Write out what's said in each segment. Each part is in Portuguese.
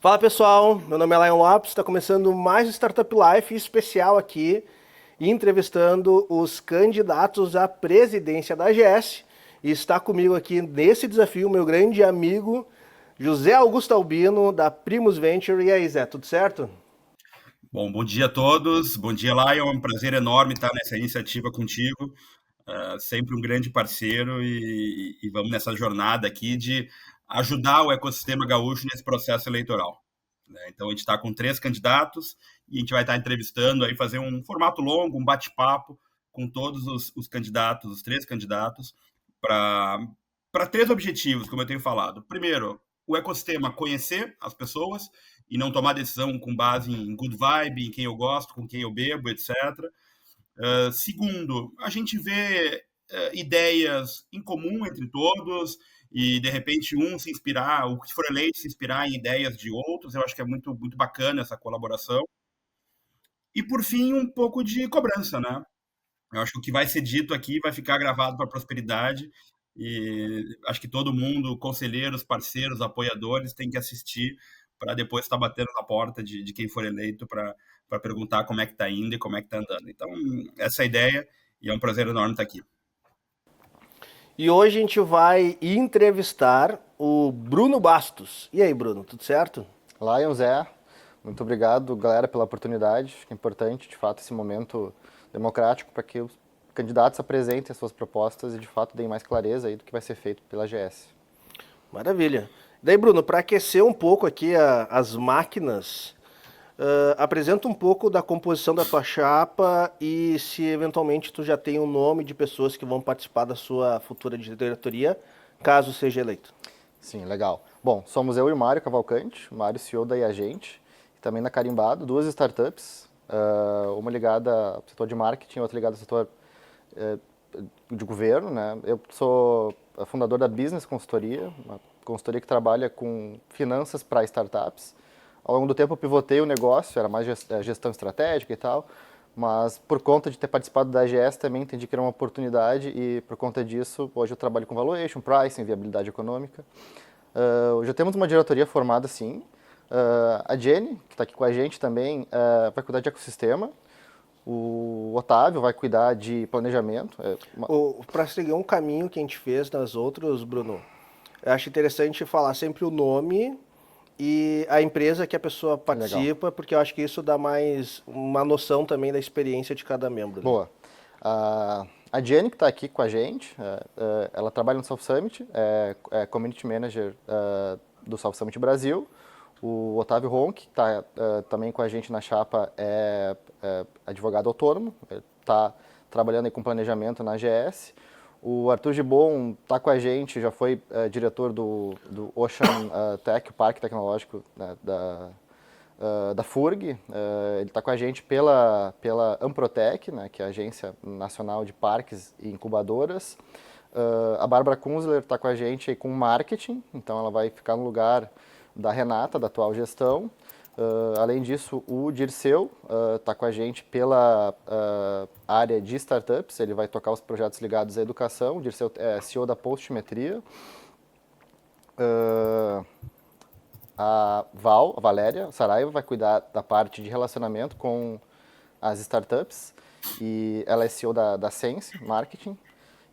Fala pessoal, meu nome é Lion Lopes, está começando mais um Startup Life especial aqui, entrevistando os candidatos à presidência da AGS. E está comigo aqui nesse desafio meu grande amigo José Augusto Albino, da Primus Venture. E aí, Zé, tudo certo? Bom dia a todos. Bom dia, Lion. É um prazer enorme estar nessa iniciativa contigo. Sempre um grande parceiro e vamos nessa jornada aqui de ajudar o ecossistema gaúcho nesse processo eleitoral, né? Então, a gente está com 3 candidatos e a gente vai estar entrevistando, aí fazer um formato longo, um bate-papo com todos os candidatos, os 3 candidatos, para 3 objetivos, como eu tenho falado. Primeiro, o ecossistema conhecer as pessoas e não tomar decisão com base em good vibe, em quem eu gosto, com quem eu bebo, etc. Segundo, a gente vê ideias em comum entre todos e, de repente, um se inspirar, o que for eleito se inspirar em ideias de outros. Eu acho que é muito, muito bacana essa colaboração. E, por fim, um pouco de cobrança, né? Eu acho que o que vai ser dito aqui vai ficar gravado para a prosperidade e acho que todo mundo, conselheiros, parceiros, apoiadores, tem que assistir para depois estar batendo na porta de quem for eleito para perguntar como é que está indo e como é que está andando. Então, essa é a ideia e é um prazer enorme estar aqui. E hoje a gente vai entrevistar o Bruno Bastos. E aí, Bruno, tudo certo? Lion Zé, muito obrigado, galera, pela oportunidade. Acho que é importante, de fato, esse momento democrático para que os candidatos apresentem as suas propostas e, de fato, deem mais clareza aí do que vai ser feito pela AGS. Maravilha. Daí, Bruno, para aquecer um pouco aqui as máquinas, apresenta um pouco da composição da tua chapa e se eventualmente tu já tem um nome de pessoas que vão participar da sua futura diretoria, caso seja eleito. Sim, legal. Bom, somos eu e o Mário Cavalcante, o Mário CEO da Iagente, e também na Carimbado, duas startups, uma ligada ao setor de marketing, outra ligada ao setor eh, de governo, né? Eu sou fundador da Business Consultoria, uma consultoria que trabalha com finanças para startups. Ao longo do tempo eu pivotei o negócio, era mais gestão estratégica e tal, mas por conta de ter participado da AGS também entendi que era uma oportunidade e por conta disso hoje eu trabalho com valuation, pricing, viabilidade econômica. Já temos uma diretoria formada, sim. A Jenny, que está aqui com a gente também, vai cuidar de ecossistema. O Otávio vai cuidar de planejamento. Para seguir um caminho que a gente fez nas outras, Bruno, eu acho interessante falar sempre o nome e a empresa que a pessoa Legal. participa, porque eu acho que isso dá mais uma noção também da experiência de cada membro, né? Boa. A Jenny, que está aqui com a gente, ela trabalha no South Summit, é Community Manager do South Summit Brasil. O Otávio Ronck, que está também com a gente na chapa, é advogado autônomo, está trabalhando aí com planejamento na AGS. O Arthur Gibon está com a gente, já foi diretor do Ocean Tech, o Parque Tecnológico, né, da FURG. Ele está com a gente pela Amprotec, né, que é a Agência Nacional de Parques e Incubadoras. A Bárbara Kunzler está com a gente aí com marketing, então ela vai ficar no lugar da Renata, da atual gestão. Além disso, o Dirceu está com a gente pela área de startups, ele vai tocar os projetos ligados à educação. O Dirceu é CEO da Postmetria. A Valéria Saraiva, vai cuidar da parte de relacionamento com as startups e ela é CEO da Sense Marketing.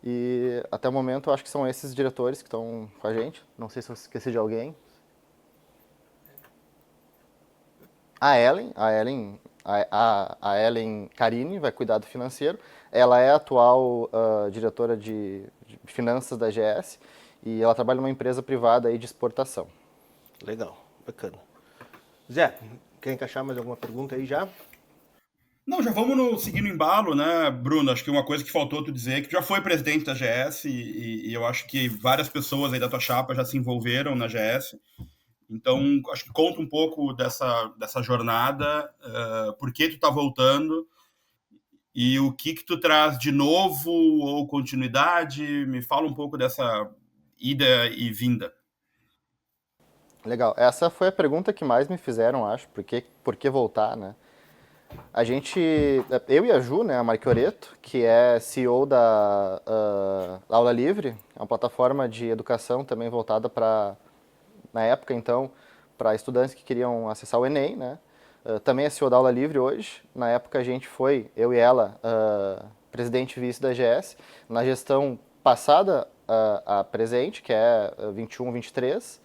E até o momento eu acho que são esses diretores que estão com a gente. Não sei se eu esqueci de alguém. A Ellen Carini vai cuidar do financeiro. Ela é a atual diretora de finanças da GS e ela trabalha numa empresa privada aí de exportação. Legal, bacana. Zé, quer encaixar mais alguma pergunta aí já? Não, já vamos no, seguindo o embalo, né, Bruno? Acho que uma coisa que faltou tu dizer é que tu já foi presidente da GS e eu acho que várias pessoas aí da tua chapa já se envolveram na GS. Então, acho que conta um pouco dessa jornada, por que tu tá voltando e o que tu traz de novo ou continuidade. Me fala um pouco dessa ida e vinda. Legal. Essa foi a pergunta que mais me fizeram, acho. Por que voltar, né? Eu e a Ju, né, a Marquioreto, que é CEO da Aula Livre, é uma plataforma de educação também voltada para, na época, então, para estudantes que queriam acessar o Enem, né? Também é CEO da Aula Livre hoje. Na época a gente foi, eu e ela, presidente e vice da AGS. Na gestão passada a presente, que é 21, 23,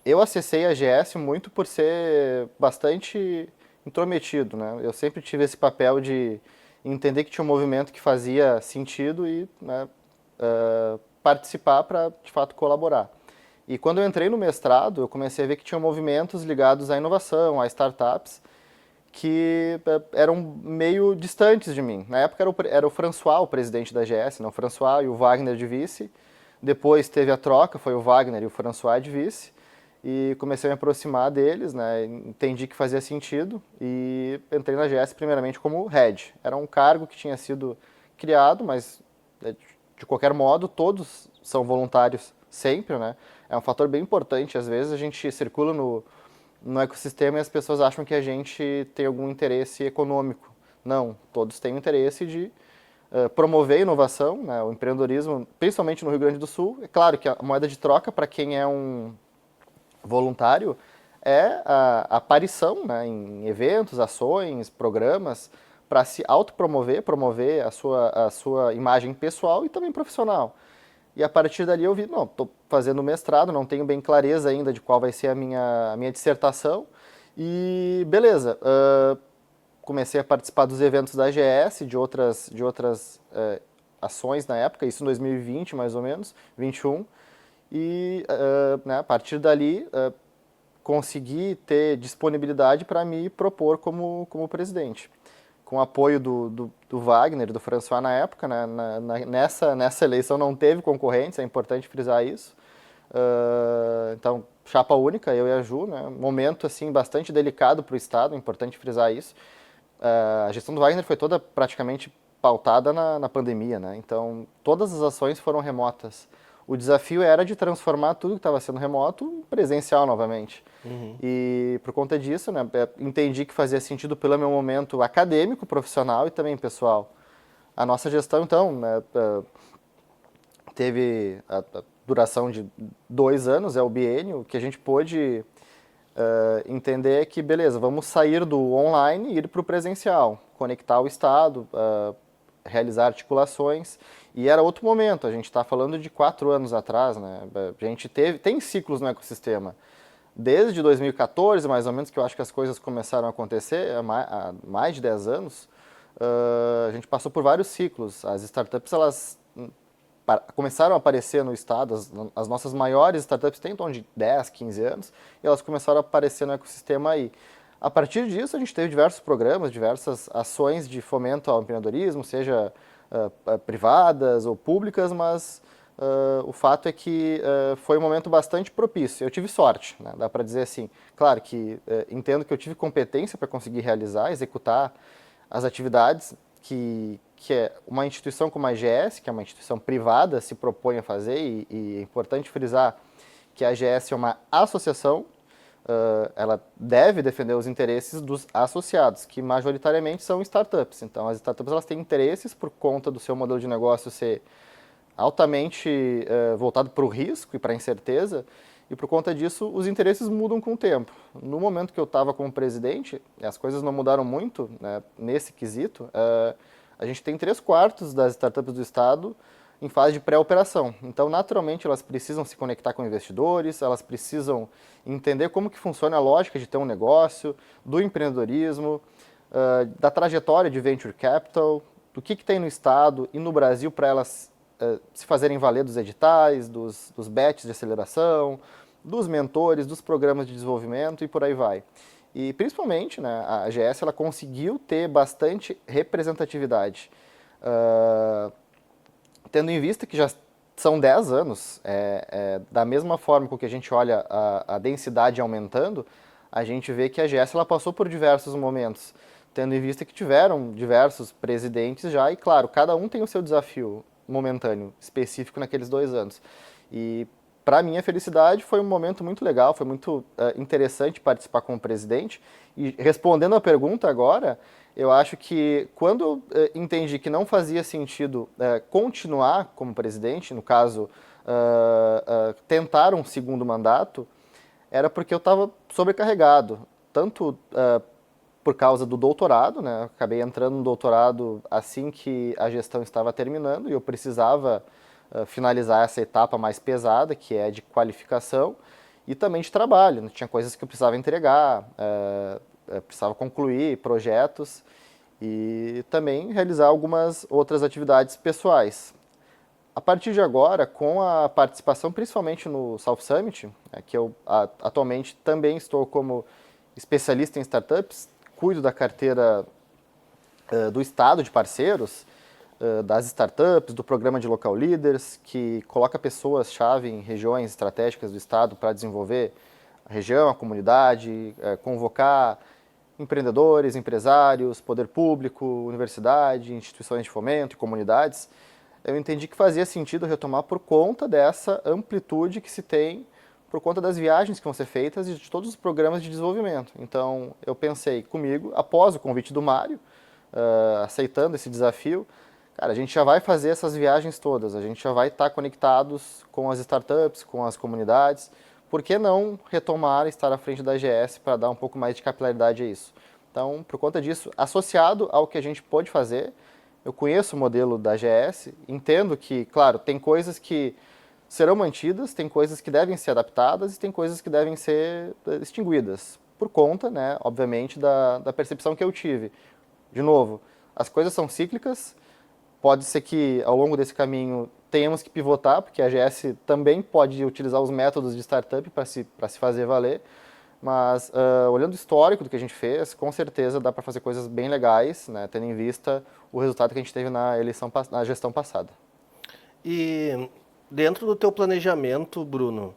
eu acessei a AGS muito por ser bastante intrometido, né? Eu sempre tive esse papel de entender que tinha um movimento que fazia sentido e, né, participar para, de fato, colaborar. E quando eu entrei no mestrado, eu comecei a ver que tinha movimentos ligados à inovação, a startups, que eram meio distantes de mim. Na época era o François, o presidente da AGS, não, o François e o Wagner de vice. Depois teve a troca, foi o Wagner e o François de vice. E comecei a me aproximar deles, né? Entendi que fazia sentido e entrei na AGS primeiramente como head. Era um cargo que tinha sido criado, mas de qualquer modo todos são voluntários sempre, né? É um fator bem importante. Às vezes a gente circula no ecossistema e as pessoas acham que a gente tem algum interesse econômico. Não, todos têm o interesse de promover a inovação, né? O empreendedorismo, principalmente no Rio Grande do Sul. É claro que a moeda de troca para quem é um voluntário é a aparição, né, em eventos, ações, programas, para se autopromover, promover a sua imagem pessoal e também profissional. E a partir dali eu vi, não, estou fazendo mestrado, não tenho bem clareza ainda de qual vai ser a minha dissertação, e beleza, comecei a participar dos eventos da AGS, de outras ações na época, isso em 2020 mais ou menos, 21, e né, a partir dali consegui ter disponibilidade para me propor como presidente. Com o apoio do Wagner, do François na época, né, nessa eleição não teve concorrentes, é importante frisar isso. Então, chapa única, eu e a Ju, né, momento assim, bastante delicado para o Estado, é importante frisar isso. A gestão do Wagner foi toda praticamente pautada na pandemia, né, então todas as ações foram remotas. O desafio era de transformar tudo que estava sendo remoto em presencial novamente. Uhum. E por conta disso, né, entendi que fazia sentido pelo meu momento acadêmico, profissional e também pessoal. A nossa gestão, então, né, teve a duração de 2 anos, é o biênio, que a gente pôde entender que, beleza, vamos sair do online e ir para o presencial, conectar o Estado, realizar articulações, e era outro momento, a gente está falando de 4 anos atrás, né? A gente tem ciclos no ecossistema. Desde 2014, mais ou menos, que eu acho que as coisas começaram a acontecer, há mais de 10 anos, a gente passou por vários ciclos. As startups, elas começaram a aparecer no estado, as nossas maiores startups têm em torno de 10, 15 anos, e elas começaram a aparecer no ecossistema aí. A partir disso, a gente teve diversos programas, diversas ações de fomento ao empreendedorismo, seja privadas ou públicas, mas o fato é que foi um momento bastante propício. Eu tive sorte, né? Dá para dizer assim. Claro que entendo que eu tive competência para conseguir realizar, executar as atividades que é uma instituição como a AGS, que é uma instituição privada, se propõe a fazer, e é importante frisar que a AGS é uma associação. Ela deve defender os interesses dos associados, que majoritariamente são startups. Então, as startups elas têm interesses por conta do seu modelo de negócio ser altamente voltado para o risco e para a incerteza, e por conta disso os interesses mudam com o tempo. No momento que eu estava como presidente, as coisas não mudaram muito, né, nesse quesito. A gente tem 3/4 das startups do estado em fase de pré-operação. Então, naturalmente, elas precisam se conectar com investidores, elas precisam entender como que funciona a lógica de ter um negócio, do empreendedorismo, da trajetória de venture capital, do que tem no estado e no Brasil para elas se fazerem valer dos editais, dos bets de aceleração, dos mentores, dos programas de desenvolvimento e por aí vai. E, principalmente, né, a AGS ela conseguiu ter bastante representatividade. Tendo em vista que já são 10 anos, da mesma forma com que a gente olha a densidade aumentando, a gente vê que a AGS ela passou por diversos momentos, tendo em vista que tiveram diversos presidentes já, e claro, cada um tem o seu desafio momentâneo, específico naqueles 2 anos. E para minha felicidade foi um momento muito legal, foi muito interessante participar como presidente. E respondendo a pergunta agora, eu acho que quando entendi que não fazia sentido continuar como presidente, no caso, tentar um segundo mandato, era porque eu estava sobrecarregado, tanto por causa do doutorado, né? Eu acabei entrando no doutorado assim que a gestão estava terminando e eu precisava finalizar essa etapa mais pesada, que é de qualificação, e também de trabalho, né? Tinha coisas que eu precisava entregar, precisava concluir projetos e também realizar algumas outras atividades pessoais. A partir de agora, com a participação principalmente no South Summit, que eu atualmente também estou como especialista em startups, cuido da carteira do estado de parceiros, das startups, do programa de Local Leaders, que coloca pessoas-chave em regiões estratégicas do estado para desenvolver a região, a comunidade, convocar empreendedores, empresários, poder público, universidade, instituições de fomento, comunidades. Eu entendi que fazia sentido retomar por conta dessa amplitude que se tem, por conta das viagens que vão ser feitas e de todos os programas de desenvolvimento. Então, eu pensei comigo, após o convite do Mário, aceitando esse desafio, cara, a gente já vai fazer essas viagens todas, a gente já vai estar conectados com as startups, com as comunidades. Por que não retomar, estar à frente da AGS para dar um pouco mais de capilaridade a isso? Então, por conta disso, associado ao que a gente pôde fazer, eu conheço o modelo da AGS, entendo que, claro, tem coisas que serão mantidas, tem coisas que devem ser adaptadas e tem coisas que devem ser extinguidas, por conta, né, obviamente, da percepção que eu tive. De novo, as coisas são cíclicas, pode ser que ao longo desse caminho tenhamos que pivotar, porque a AGS também pode utilizar os métodos de startup para se fazer valer, mas olhando o histórico do que a gente fez, com certeza dá para fazer coisas bem legais, né, tendo em vista o resultado que a gente teve na gestão passada. E dentro do teu planejamento, Bruno,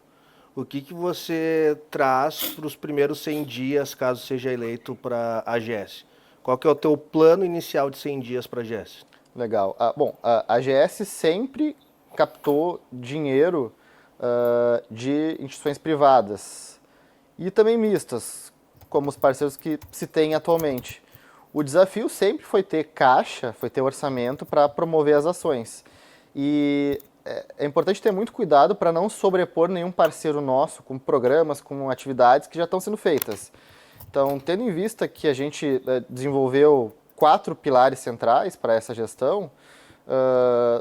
o que você traz para os primeiros 100 dias, caso seja eleito para a AGS? Qual que é o teu plano inicial de 100 dias para a AGS? Legal. Bom, a AGS sempre captou dinheiro de instituições privadas e também mistas, como os parceiros que se tem atualmente. O desafio sempre foi ter caixa, foi ter orçamento para promover as ações. E é importante ter muito cuidado para não sobrepor nenhum parceiro nosso com programas, com atividades que já estão sendo feitas. Então, tendo em vista que a gente desenvolveu 4 pilares centrais para essa gestão,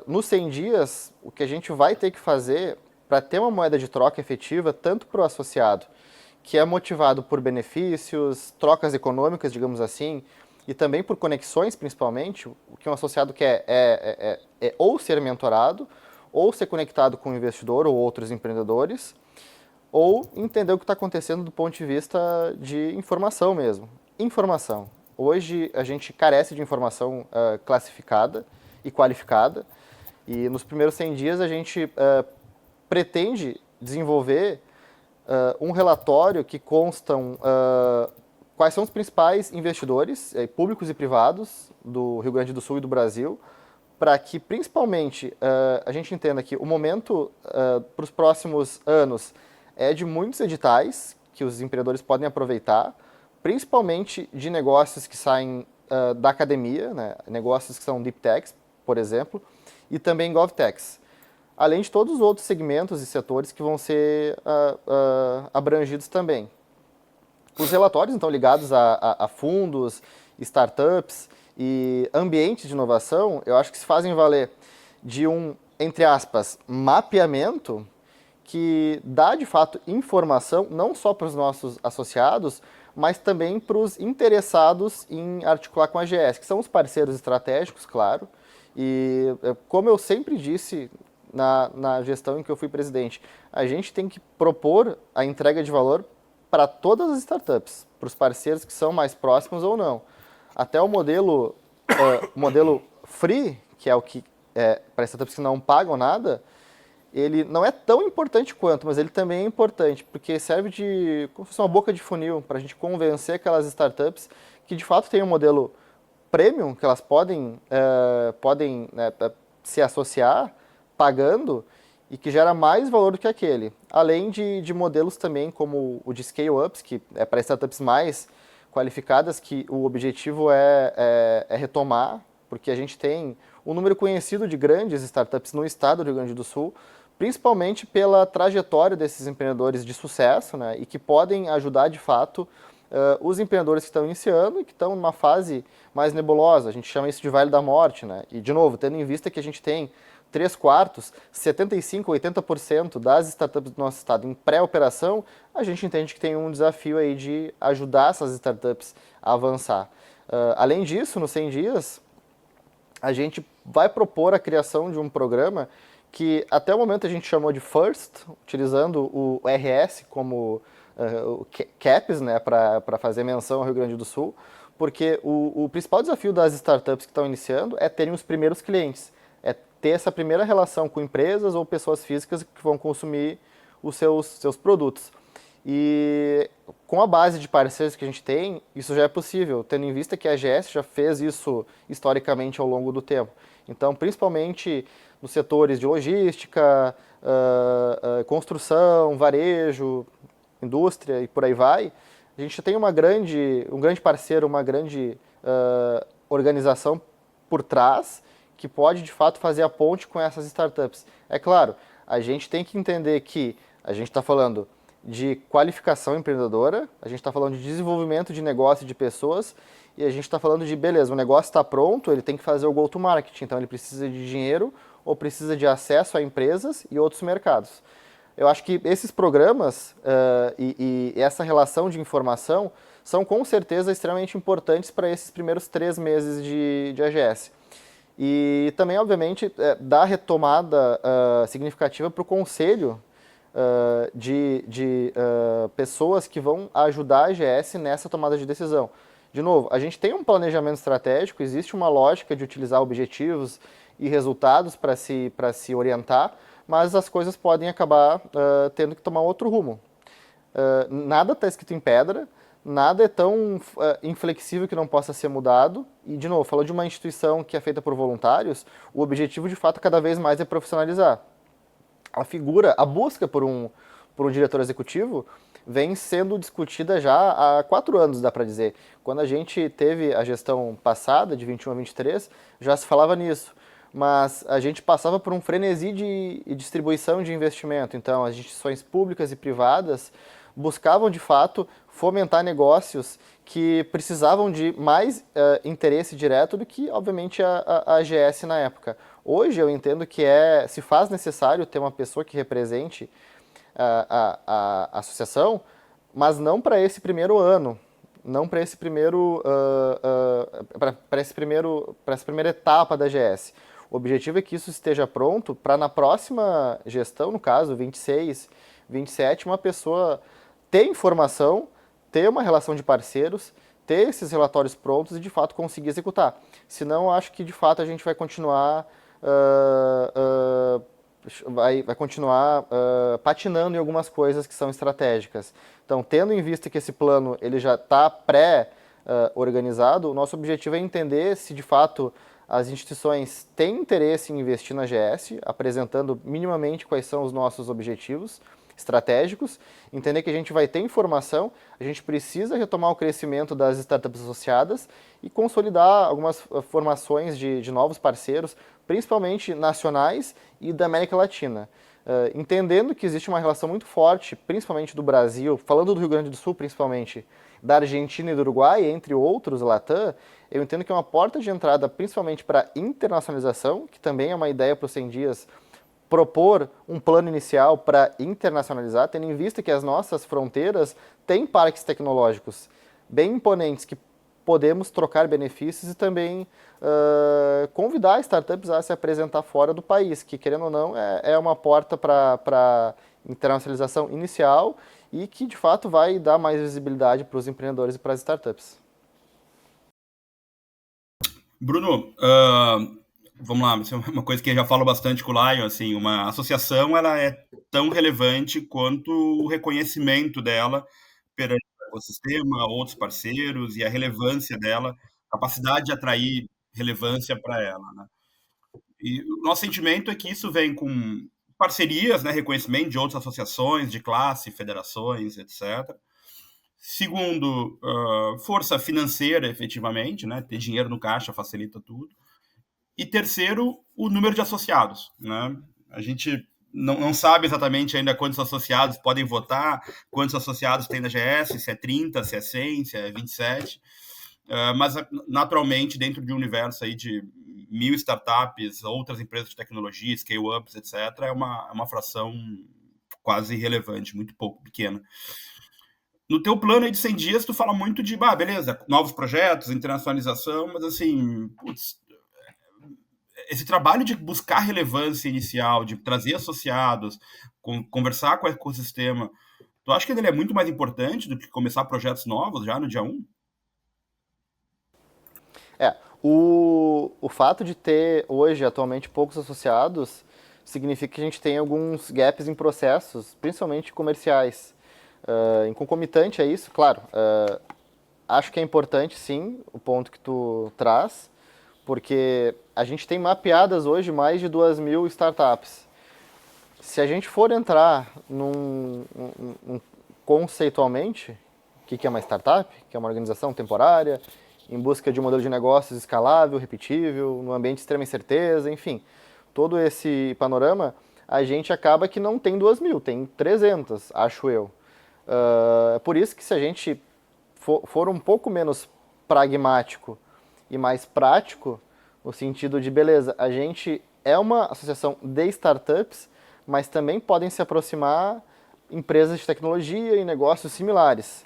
nos 100 dias, o que a gente vai ter que fazer para ter uma moeda de troca efetiva, tanto para o associado, que é motivado por benefícios, trocas econômicas, digamos assim, e também por conexões, principalmente, o que um associado quer é ou ser mentorado, ou ser conectado com um investidor ou outros empreendedores, ou entender o que está acontecendo do ponto de vista de informação mesmo. Informação. Hoje a gente carece de informação classificada e qualificada, e nos primeiros 100 dias a gente pretende desenvolver um relatório que constam quais são os principais investidores públicos e privados do Rio Grande do Sul e do Brasil, para que principalmente a gente entenda que o momento para os próximos anos é de muitos editais que os empreendedores podem aproveitar, principalmente de negócios que saem da academia, né? Negócios que são deep techs, por exemplo, e também GovTechs, além de todos os outros segmentos e setores que vão ser abrangidos também. Os relatórios, então, ligados a fundos, startups e ambientes de inovação, eu acho que se fazem valer de um, entre aspas, mapeamento que dá, de fato, informação não só para os nossos associados, mas também para os interessados em articular com a AGS, que são os parceiros estratégicos, claro. E, como eu sempre disse na gestão em que eu fui presidente, a gente tem que propor a entrega de valor para todas as startups, para os parceiros que são mais próximos ou não. Até o modelo free, que é o que para startups que não pagam nada, ele não é tão importante quanto, mas ele também é importante, porque serve de como se fosse uma boca de funil para a gente convencer aquelas startups que de fato têm um modelo premium, que elas podem se associar pagando e que gera mais valor do que aquele. Além de modelos também como o de scale-ups, que é para startups mais qualificadas, que o objetivo é retomar, porque a gente tem um número conhecido de grandes startups no estado do Rio Grande do Sul, principalmente pela trajetória desses empreendedores de sucesso, né, e que podem ajudar de fato os empreendedores que estão iniciando e que estão numa fase mais nebulosa. A gente chama isso de Vale da Morte, né? E, de novo, tendo em vista que a gente tem 3/4, 75%, 80% das startups do nosso estado em pré-operação, a gente entende que tem um desafio aí de ajudar essas startups a avançar. Além disso, nos 100 dias, a gente vai propor a criação de um programa que até o momento a gente chamou de FIRST, utilizando o RS como o CAPES, né, para fazer menção ao Rio Grande do Sul, porque o principal desafio das startups que estão iniciando é terem os primeiros clientes, é ter essa primeira relação com empresas ou pessoas físicas que vão consumir os seus produtos. E com a base de parceiros que a gente tem, isso já é possível, tendo em vista que a AGS já fez isso historicamente ao longo do tempo. Então, principalmente nos setores de logística, construção, varejo, indústria e por aí vai, a gente tem um grande parceiro, uma grande organização por trás que pode, de fato, fazer a ponte com essas startups. É claro, a gente tem que entender que a gente está falando de qualificação empreendedora, a gente está falando de desenvolvimento de negócio de pessoas e a gente está falando de, beleza, o negócio está pronto, ele tem que fazer o go-to-market, então ele precisa de dinheiro ou precisa de acesso a empresas e outros mercados. Eu acho que esses programas e essa relação de informação são com certeza extremamente importantes para esses primeiros 3 meses de AGS. E também, obviamente, dá retomada significativa para o conselho de pessoas que vão ajudar a AGS nessa tomada de decisão. De novo, a gente tem um planejamento estratégico, existe uma lógica de utilizar objetivos e resultados para se orientar, mas as coisas podem acabar tendo que tomar outro rumo. Nada está escrito em pedra, nada é tão inflexível que não possa ser mudado. E, de novo, falando de uma instituição que é feita por voluntários, o objetivo, de fato, cada vez mais é profissionalizar. A busca por um diretor executivo vem sendo discutida já há 4 anos, dá para dizer. Quando a gente teve a gestão passada, de 21 a 23, já se falava nisso. Mas a gente passava por um frenesi de distribuição de investimento. Então, as instituições públicas e privadas buscavam, de fato, fomentar negócios que precisavam de mais interesse direto do que, obviamente, a AGS na época. Hoje, eu entendo que se faz necessário ter uma pessoa que represente a associação, mas não para esse primeiro ano, não para essa primeira etapa da AGS. O objetivo é que isso esteja pronto para, na próxima gestão, no caso, 26, 27, uma pessoa ter informação, ter uma relação de parceiros, ter esses relatórios prontos e, de fato, conseguir executar. Senão, acho que, de fato, a gente vai continuar patinando em algumas coisas que são estratégicas. Então, tendo em vista que esse plano ele já está pré-organizado, o nosso objetivo é entender se, de fato, as instituições têm interesse em investir na AGS, apresentando minimamente quais são os nossos objetivos estratégicos, entender que a gente vai ter informação, a gente precisa retomar o crescimento das startups associadas e consolidar algumas formações de novos parceiros, principalmente nacionais e da América Latina. Entendendo que existe uma relação muito forte, principalmente do Brasil, falando do Rio Grande do Sul principalmente, da Argentina e do Uruguai, entre outros, Latam, eu entendo que é uma porta de entrada principalmente para internacionalização, que também é uma ideia para os 100 dias, propor um plano inicial para internacionalizar, tendo em vista que as nossas fronteiras têm parques tecnológicos bem imponentes que podemos trocar benefícios e também convidar startups a se apresentar fora do país, que, querendo ou não, é uma porta para internacionalização inicial e que, de fato, vai dar mais visibilidade para os empreendedores e para as startups. Bruno, vamos lá, isso é uma coisa que eu já falo bastante com o Lion, assim, uma associação ela é tão relevante quanto o reconhecimento dela perante o ecossistema, outros parceiros e a relevância dela, capacidade de atrair relevância para ela, né? E o nosso sentimento é que isso vem com parcerias, né, reconhecimento de outras associações, de classe, federações, etc. Segundo, força financeira, efetivamente, né, ter dinheiro no caixa facilita tudo. E terceiro, o número de associados, né? A gente não sabe exatamente ainda quantos associados podem votar, quantos associados tem na GS, se é 30, se é 100, se é 27. Mas, naturalmente, dentro de um universo aí de 1.000 startups, outras empresas de tecnologia, scale-ups, etc., é uma fração quase irrelevante, muito pouco, pequena. No teu plano aí de 100 dias, tu fala muito de, beleza, novos projetos, internacionalização, mas assim, putz, esse trabalho de buscar relevância inicial, de trazer associados, conversar com o ecossistema, tu acha que ele é muito mais importante do que começar projetos novos já no dia 1? O fato de ter hoje, atualmente, poucos associados, significa que a gente tem alguns gaps em processos, principalmente comerciais. Em concomitante a isso, claro, acho que é importante, sim, o ponto que tu traz, porque a gente tem mapeadas hoje mais de 2.000 startups. Se a gente for entrar conceitualmente, o que é uma startup, que é uma organização temporária, em busca de um modelo de negócios escalável, repetível, num ambiente de extrema incerteza, enfim, todo esse panorama, a gente acaba que não tem 2.000, tem 300, acho eu. É por isso que se a gente for um pouco menos pragmático e mais prático, no sentido de, beleza, a gente é uma associação de startups, mas também podem se aproximar empresas de tecnologia e negócios similares.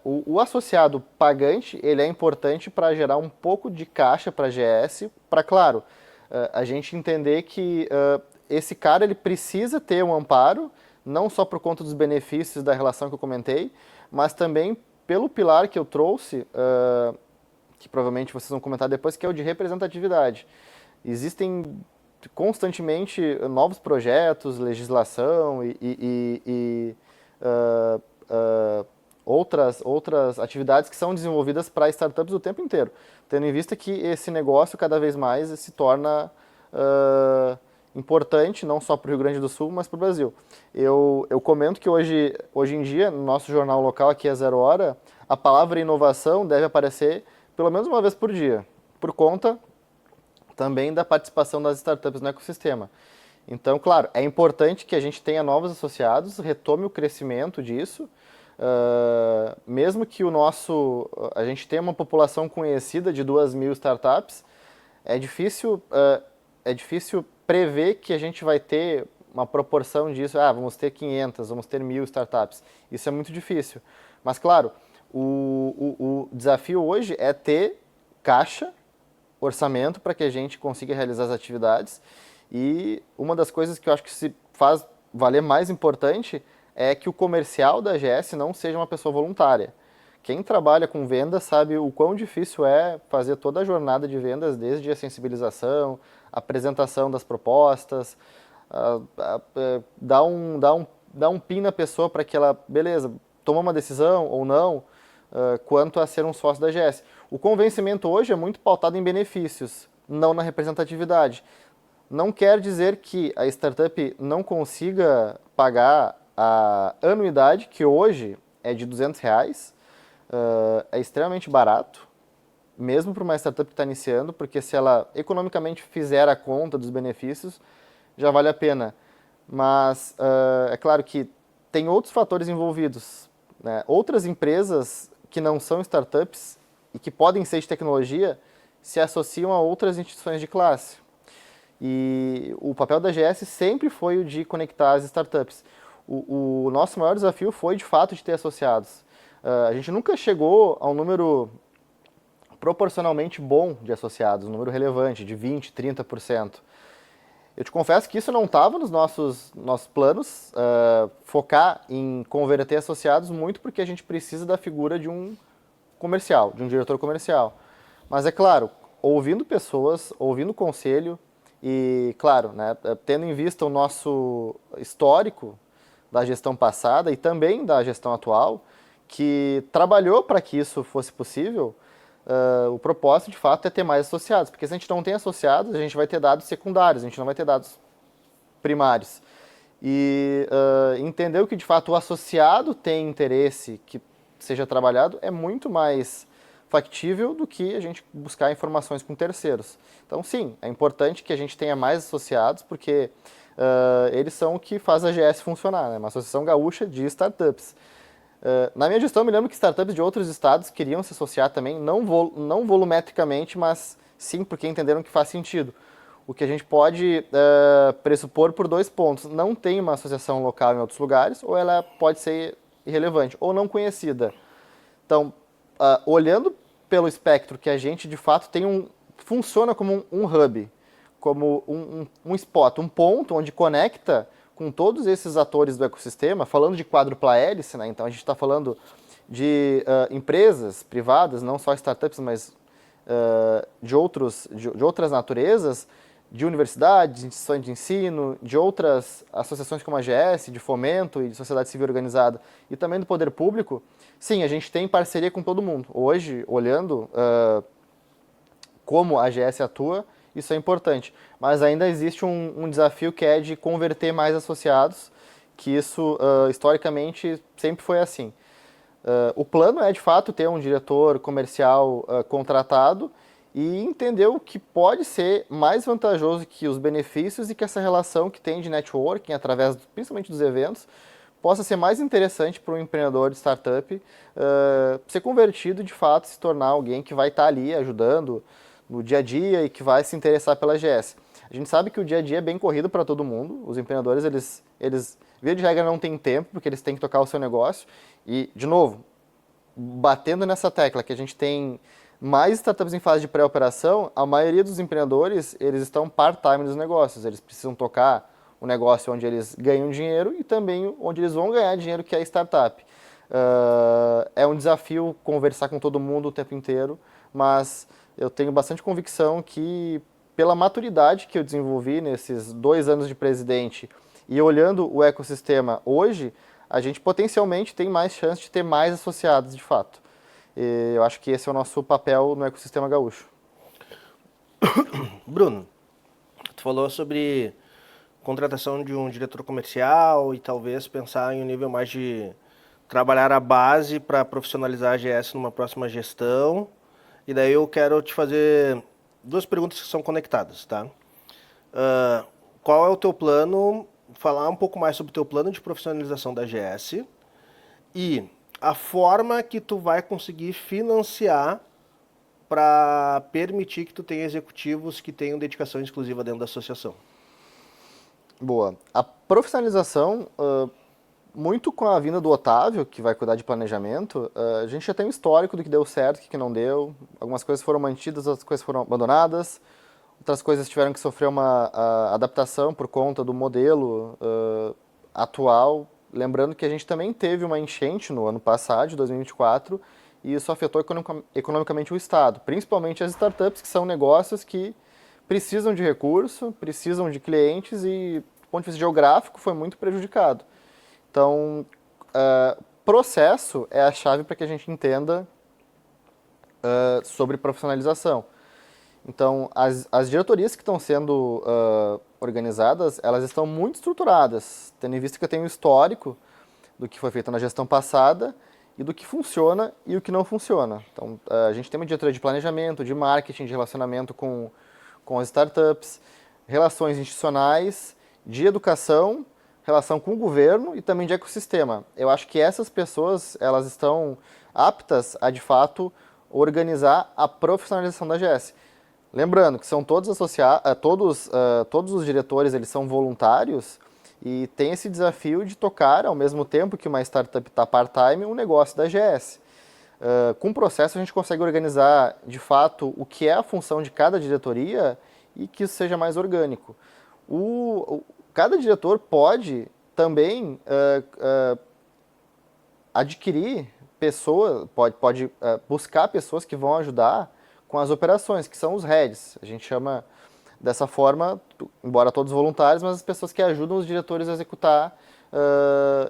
O associado pagante, ele é importante para gerar um pouco de caixa para a GS, para, claro, a gente entender que esse cara ele precisa ter um amparo, não só por conta dos benefícios da relação que eu comentei, mas também pelo pilar que eu trouxe, que provavelmente vocês vão comentar depois, que é o de representatividade. Existem constantemente novos projetos, legislação e outras atividades que são desenvolvidas para startups o tempo inteiro, tendo em vista que esse negócio cada vez mais se torna importante, não só para o Rio Grande do Sul, mas para o Brasil. Eu comento que hoje em dia, no nosso jornal local aqui, a 0 Hora, a palavra inovação deve aparecer pelo menos uma vez por dia, por conta também da participação das startups no ecossistema. Então, claro, é importante que a gente tenha novos associados, retome o crescimento disso, mesmo que a gente tenha uma população conhecida de 2.000 startups, é difícil prever que a gente vai ter uma proporção disso, vamos ter 500, vamos ter 1.000 startups. Isso é muito difícil. Mas, claro, o desafio hoje é ter caixa, orçamento para que a gente consiga realizar as atividades. E uma das coisas que eu acho que se faz valer mais importante é que o comercial da GS não seja uma pessoa voluntária. Quem trabalha com vendas sabe o quão difícil é fazer toda a jornada de vendas, desde a sensibilização, a apresentação das propostas, dar um pin na pessoa para que ela, beleza, toma uma decisão ou não, quanto a ser um sócio da GS. O convencimento hoje é muito pautado em benefícios, não na representatividade. Não quer dizer que a startup não consiga pagar a anuidade, que hoje é de R$200, é extremamente barato, mesmo para uma startup que está iniciando, porque se ela economicamente fizer a conta dos benefícios, já vale a pena. Mas é claro que tem outros fatores envolvidos, né? Outras empresas que não são startups e que podem ser de tecnologia se associam a outras instituições de classe. E o papel da GS sempre foi o de conectar as startups. O nosso maior desafio foi, de fato, de ter associados. A gente nunca chegou a um número proporcionalmente bom de associados, um número relevante, de 20%, 30%. Eu te confesso que isso não estava nos nossos planos, focar em converter associados, muito porque a gente precisa da figura de um comercial, de um diretor comercial. Mas é claro, ouvindo pessoas, ouvindo o conselho e, claro, né, tendo em vista o nosso histórico da gestão passada e também da gestão atual, que trabalhou para que isso fosse possível, o propósito, de fato, é ter mais associados. Porque se a gente não tem associados, a gente vai ter dados secundários, a gente não vai ter dados primários. E entender o que, de fato, o associado tem interesse que seja trabalhado é muito mais factível do que a gente buscar informações com terceiros. Então, sim, é importante que a gente tenha mais associados, porque eles são o que faz a AGS funcionar, né? Uma associação gaúcha de startups. Na minha gestão, eu me lembro que startups de outros estados queriam se associar também, não volumetricamente, mas sim porque entenderam que faz sentido. O que a gente pode pressupor por 2 pontos. Não tem uma associação local em outros lugares, ou ela pode ser irrelevante, ou não conhecida. Então, olhando pelo espectro que a gente, de fato, funciona como um hub, como um spot, um ponto onde conecta com todos esses atores do ecossistema, falando de quádrupla hélice, né? Então a gente está falando de empresas privadas, não só startups, mas de outras naturezas, de universidades, de instituições de ensino, de outras associações como a AGS, de fomento e de sociedade civil organizada, e também do poder público. Sim, a gente tem parceria com todo mundo. Hoje, olhando como a AGS atua, isso é importante. Mas ainda existe um desafio que é de converter mais associados, que isso, historicamente, sempre foi assim. O plano é, de fato, ter um diretor comercial contratado e entender o que pode ser mais vantajoso que os benefícios e que essa relação que tem de networking, através principalmente dos eventos, possa ser mais interessante para um empreendedor de startup ser convertido, de fato, se tornar alguém que vai estar ali ajudando no dia a dia e que vai se interessar pela AGS. A gente sabe que o dia a dia é bem corrido para todo mundo. Os empreendedores, eles, via de regra, não têm tempo, porque eles têm que tocar o seu negócio. E, de novo, batendo nessa tecla que a gente tem mais startups em fase de pré-operação, a maioria dos empreendedores, eles estão part-time nos negócios. Eles precisam tocar o negócio onde eles ganham dinheiro e também onde eles vão ganhar dinheiro, que é a startup. É um desafio conversar com todo mundo o tempo inteiro, mas eu tenho bastante convicção que, pela maturidade que eu desenvolvi nesses 2 anos de presidente e olhando o ecossistema hoje, a gente potencialmente tem mais chance de ter mais associados, de fato. E eu acho que esse é o nosso papel no ecossistema gaúcho. Bruno, tu falou sobre contratação de um diretor comercial e talvez pensar em um nível mais de trabalhar a base para profissionalizar a AGS numa próxima gestão. E daí eu quero te fazer 2 perguntas que são conectadas, tá? Qual é o teu plano? Falar um pouco mais sobre o teu plano de profissionalização da AGS e a forma que tu vai conseguir financiar para permitir que tu tenha executivos que tenham dedicação exclusiva dentro da associação. Boa. A profissionalização, muito com a vinda do Otávio, que vai cuidar de planejamento, a gente já tem um histórico do que deu certo, o que não deu. Algumas coisas foram mantidas, outras coisas foram abandonadas. Outras coisas tiveram que sofrer uma adaptação por conta do modelo atual. Lembrando que a gente também teve uma enchente no ano passado, de 2024, e isso afetou economicamente o Estado, principalmente as startups, que são negócios que precisam de recurso, precisam de clientes e, do ponto de vista geográfico, foi muito prejudicado. Então, processo é a chave para que a gente entenda sobre profissionalização. Então, as diretorias que estão sendo organizadas, elas estão muito estruturadas, tendo em vista que eu tenho um histórico do que foi feito na gestão passada e do que funciona e o que não funciona. Então, a gente tem uma diretoria de planejamento, de marketing, de relacionamento com as startups, relações institucionais, de educação, relação com o governo e também de ecossistema. Eu acho que essas pessoas, elas estão aptas a, de fato, organizar a profissionalização da AGS. Lembrando que são todos todos os diretores, eles são voluntários e tem esse desafio de tocar, ao mesmo tempo que uma startup está part-time, um negócio da AGS. Com o processo a gente consegue organizar, de fato, o que é a função de cada diretoria e que isso seja mais orgânico. Cada diretor pode também adquirir pessoas, pode buscar pessoas que vão ajudar com as operações, que são os heads. A gente chama dessa forma, embora todos voluntários, mas as pessoas que ajudam os diretores a executar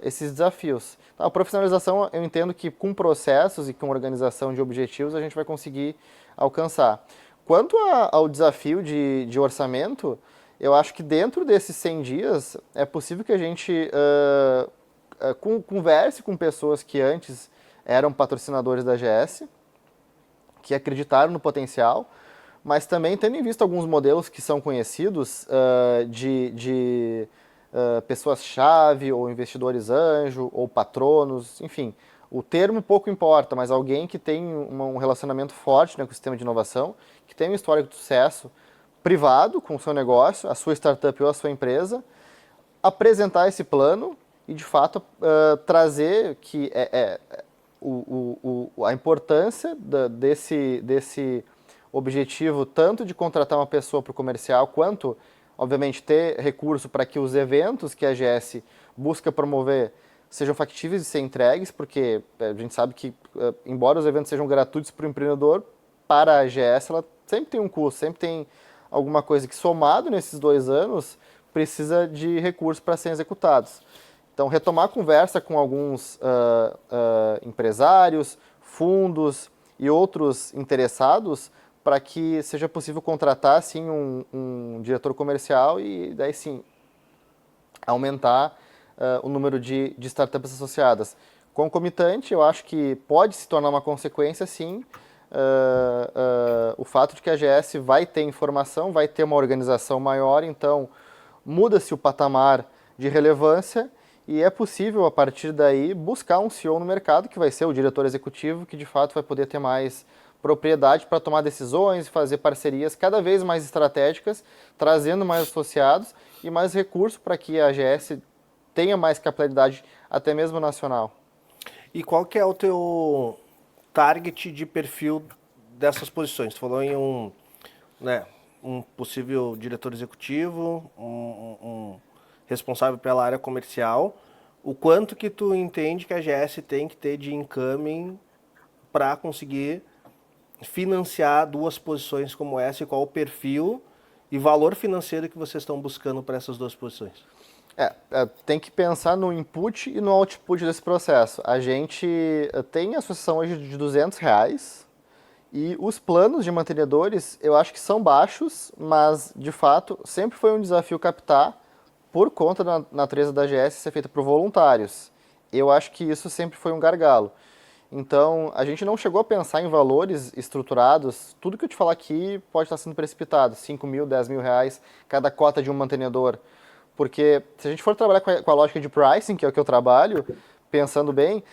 esses desafios. Então, a profissionalização, eu entendo que com processos e com organização de objetivos a gente vai conseguir alcançar. Quanto ao desafio de orçamento, eu acho que dentro desses 100 dias é possível que a gente converse com pessoas que antes eram patrocinadores da AGS que acreditaram no potencial, mas também tendo em vista alguns modelos que são conhecidos de pessoas-chave, ou investidores anjo, ou patronos, enfim. O termo pouco importa, mas alguém que tem um relacionamento forte no ecossistema de inovação, que tem um histórico de sucesso privado com o seu negócio, a sua startup ou a sua empresa, apresentar esse plano e, de fato, trazer que a importância desse objetivo, tanto de contratar uma pessoa para o comercial, quanto, obviamente, ter recurso para que os eventos que a AGS busca promover sejam factíveis de ser entregues, porque a gente sabe que, embora os eventos sejam gratuitos para o empreendedor, para a AGS ela sempre tem um custo, sempre tem alguma coisa que, somado nesses 2 anos, precisa de recursos para serem executados. Então, retomar a conversa com alguns empresários, fundos e outros interessados para que seja possível contratar, sim, um diretor comercial e, daí sim, aumentar o número de startups associadas. Concomitante, eu acho que pode se tornar uma consequência, sim, o fato de que a AGS vai ter informação, vai ter uma organização maior, então muda-se o patamar de relevância e é possível, a partir daí, buscar um CEO no mercado, que vai ser o diretor executivo, que de fato vai poder ter mais propriedade para tomar decisões e fazer parcerias cada vez mais estratégicas, trazendo mais associados e mais recursos para que a AGS tenha mais capilaridade, até mesmo nacional. E qual que é o teu target de perfil dessas posições? Tu falou em um possível diretor executivo, um responsável pela área comercial. O quanto que tu entende que a AGS tem que ter de incoming para conseguir financiar 2 posições como essa, e qual o perfil e valor financeiro que vocês estão buscando para essas 2 posições? Tem que pensar no input e no output desse processo. A gente tem associação hoje de R$200 e os planos de mantenedores eu acho que são baixos, mas de fato sempre foi um desafio captar por conta da natureza da AGS ser feita por voluntários. Eu acho que isso sempre foi um gargalo. Então, a gente não chegou a pensar em valores estruturados. Tudo que eu te falar aqui pode estar sendo precipitado, 5 mil, 10 mil reais, cada cota de um mantenedor. Porque se a gente for trabalhar com a lógica de pricing, que é o que eu trabalho, pensando bem,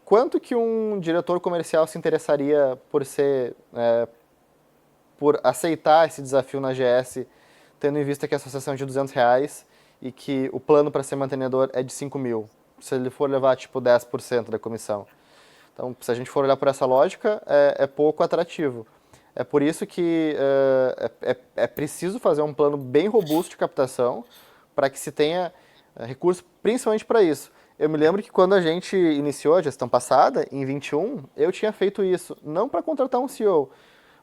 quanto que um diretor comercial se interessaria por aceitar esse desafio na AGS, tendo em vista que a associação é de R$200 e que o plano para ser mantenedor é de 5 mil, se ele for levar tipo 10% da comissão. Então, se a gente for olhar por essa lógica, é pouco atrativo. É por isso que é preciso fazer um plano bem robusto de captação para que se tenha recursos principalmente para isso. Eu me lembro que quando a gente iniciou a gestão passada, em 21, eu tinha feito isso, não para contratar um CEO,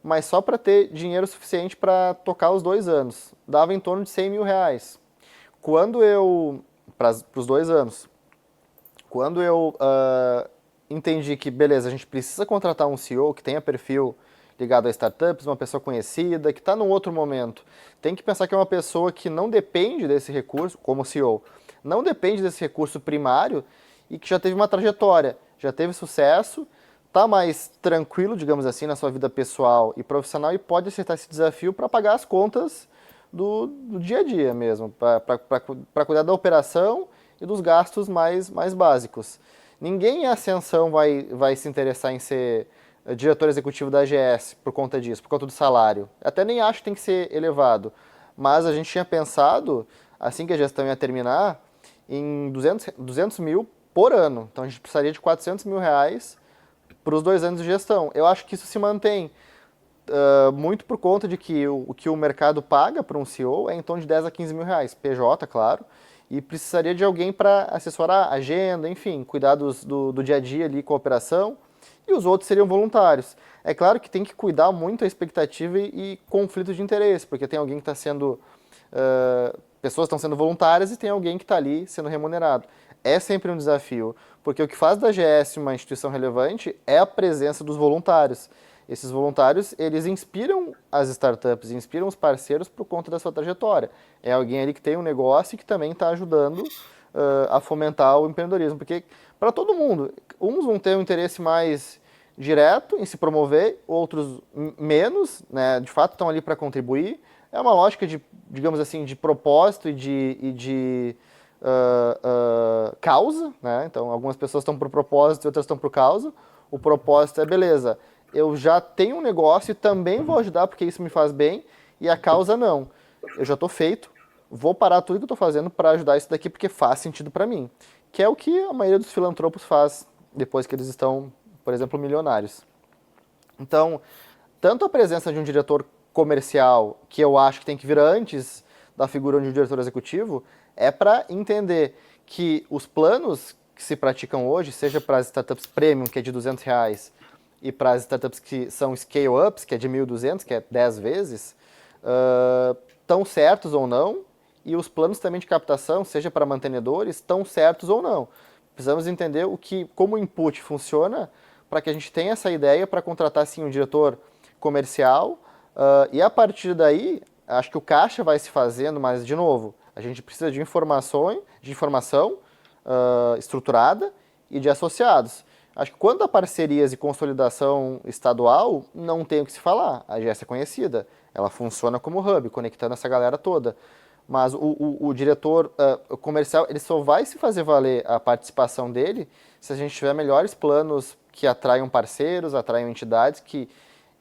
mas só para ter dinheiro suficiente para tocar os 2 anos. Dava em torno de 100 mil reais. Quando eu, para os 2 anos, quando eu entendi que, beleza, a gente precisa contratar um CEO que tenha perfil ligado a startups, uma pessoa conhecida, que está num outro momento. Tem que pensar que é uma pessoa que não depende desse recurso, como CEO, não depende desse recurso primário e que já teve uma trajetória, já teve sucesso, está mais tranquilo, digamos assim, na sua vida pessoal e profissional e pode aceitar esse desafio para pagar as contas do dia a dia mesmo, para cuidar da operação e dos gastos mais básicos. Ninguém em ascensão vai se interessar em ser diretor executivo da AGS por conta disso, por conta do salário. Até nem acho que tem que ser elevado, mas a gente tinha pensado, assim que a gestão ia terminar, em 200 mil por ano. Então a gente precisaria de 400 mil reais para os 2 anos de gestão. Eu acho que isso se mantém muito por conta de que o que o mercado paga para um CEO é em torno de 10 a 15 mil reais, PJ, claro, e precisaria de alguém para assessorar a agenda, enfim, cuidar do dia a dia ali com a operação, e os outros seriam voluntários. É claro que tem que cuidar muito a expectativa e conflito de interesse, porque tem alguém que está sendo... pessoas estão sendo voluntárias e tem alguém que está ali sendo remunerado. É sempre um desafio, porque o que faz da AGS uma instituição relevante é a presença dos voluntários. Esses voluntários, eles inspiram as startups, inspiram os parceiros por conta da sua trajetória. É alguém ali que tem um negócio e que também está ajudando a fomentar o empreendedorismo, porque para todo mundo, uns vão ter um interesse mais direto em se promover, outros menos, né, de fato estão ali para contribuir. É uma lógica de, digamos assim, de propósito e de causa, né? Então, algumas pessoas estão por propósito e outras estão por causa. O propósito é, beleza, eu já tenho um negócio e também vou ajudar porque isso me faz bem, e a causa não. Eu já estou feito, vou parar tudo que eu estou fazendo para ajudar isso daqui porque faz sentido para mim. Que é o que a maioria dos filantropos faz depois que eles estão, por exemplo, milionários. Então, tanto a presença de um diretor comercial, que eu acho que tem que vir antes da figura de um diretor executivo, é para entender que os planos que se praticam hoje, seja para as startups premium, que é de R$200, e para as startups que são scale-ups, que é de 1.200, que é 10 vezes, estão certos ou não, e os planos também de captação, seja para mantenedores, estão certos ou não. Precisamos entender como o input funciona para que a gente tenha essa ideia para contratar sim um diretor comercial, e a partir daí, acho que o caixa vai se fazendo, mas de novo, a gente precisa de informação estruturada e de associados. Acho que quando há parcerias e consolidação estadual, não tem o que se falar. A GS é conhecida, ela funciona como hub, conectando essa galera toda. Mas o diretor comercial, ele só vai se fazer valer a participação dele se a gente tiver melhores planos que atraiam parceiros, atraiam entidades que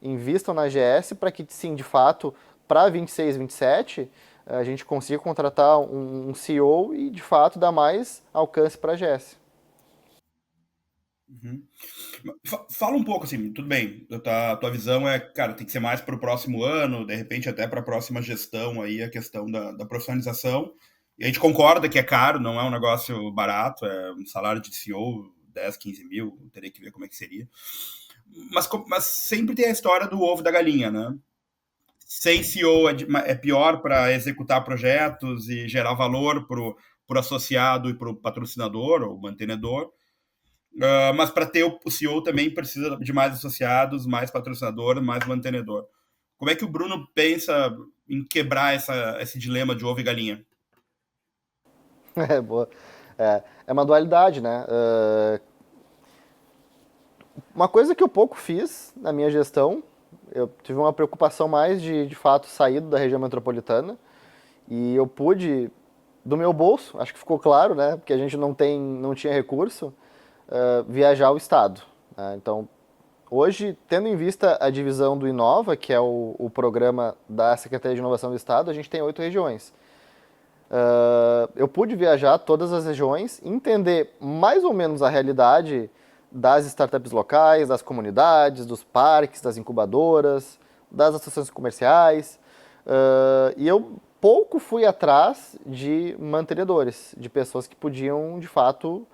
investam na GS para que, sim, de fato, para 26, 27, a gente consiga contratar um CEO e, de fato, dar mais alcance para a GS. Uhum. Fala um pouco, assim, tudo bem, tua visão é, cara, tem que ser mais para o próximo ano, de repente até para a próxima gestão aí, a questão da profissionalização, e a gente concorda que é caro, não é um negócio barato, é um salário de CEO, 10, 15 mil, teria que ver como é que seria, mas sempre tem a história do ovo da galinha, né? Sem CEO é pior para executar projetos e gerar valor para o associado e para o patrocinador ou mantenedor. Mas para ter o CEO também precisa de mais associados, mais patrocinador, mais mantenedor. Como é que o Bruno pensa em quebrar esse dilema de ovo e galinha? Boa. É uma dualidade, né? Uma coisa que eu pouco fiz na minha gestão, eu tive uma preocupação mais de fato, sair da região metropolitana, e eu pude, do meu bolso, acho que ficou claro, né? Porque a gente não tinha recurso, viajar o estado, né? Então, hoje, tendo em vista a divisão do Inova, que é o programa da Secretaria de Inovação do Estado, a gente tem 8 regiões. Eu pude viajar todas as regiões, entender mais ou menos a realidade das startups locais, das comunidades, dos parques, das incubadoras, das associações comerciais, e eu pouco fui atrás de mantenedores, de pessoas que podiam, de fato,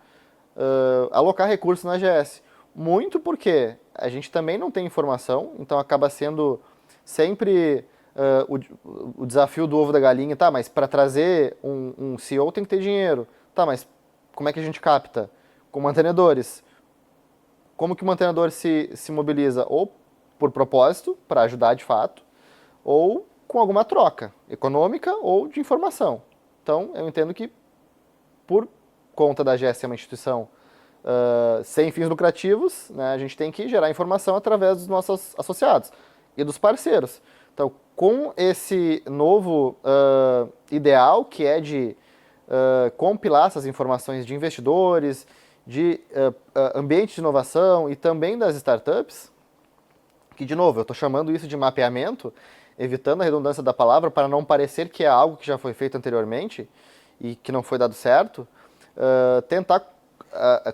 alocar recursos na GS. Muito porque a gente também não tem informação, então acaba sendo sempre o desafio do ovo da galinha. Tá, mas para trazer um CEO tem que ter dinheiro. Tá, mas como é que a gente capta? Com mantenedores. Como que o mantenedor se mobiliza? Ou por propósito, para ajudar de fato, ou com alguma troca econômica ou de informação. Então, eu entendo que, por conta da GS ser uma instituição sem fins lucrativos, né, a gente tem que gerar informação através dos nossos associados e dos parceiros. Então, com esse novo ideal, que é de compilar essas informações de investidores, de ambiente de inovação e também das startups, que, de novo, eu estou chamando isso de mapeamento, evitando a redundância da palavra para não parecer que é algo que já foi feito anteriormente e que não foi dado certo, tentar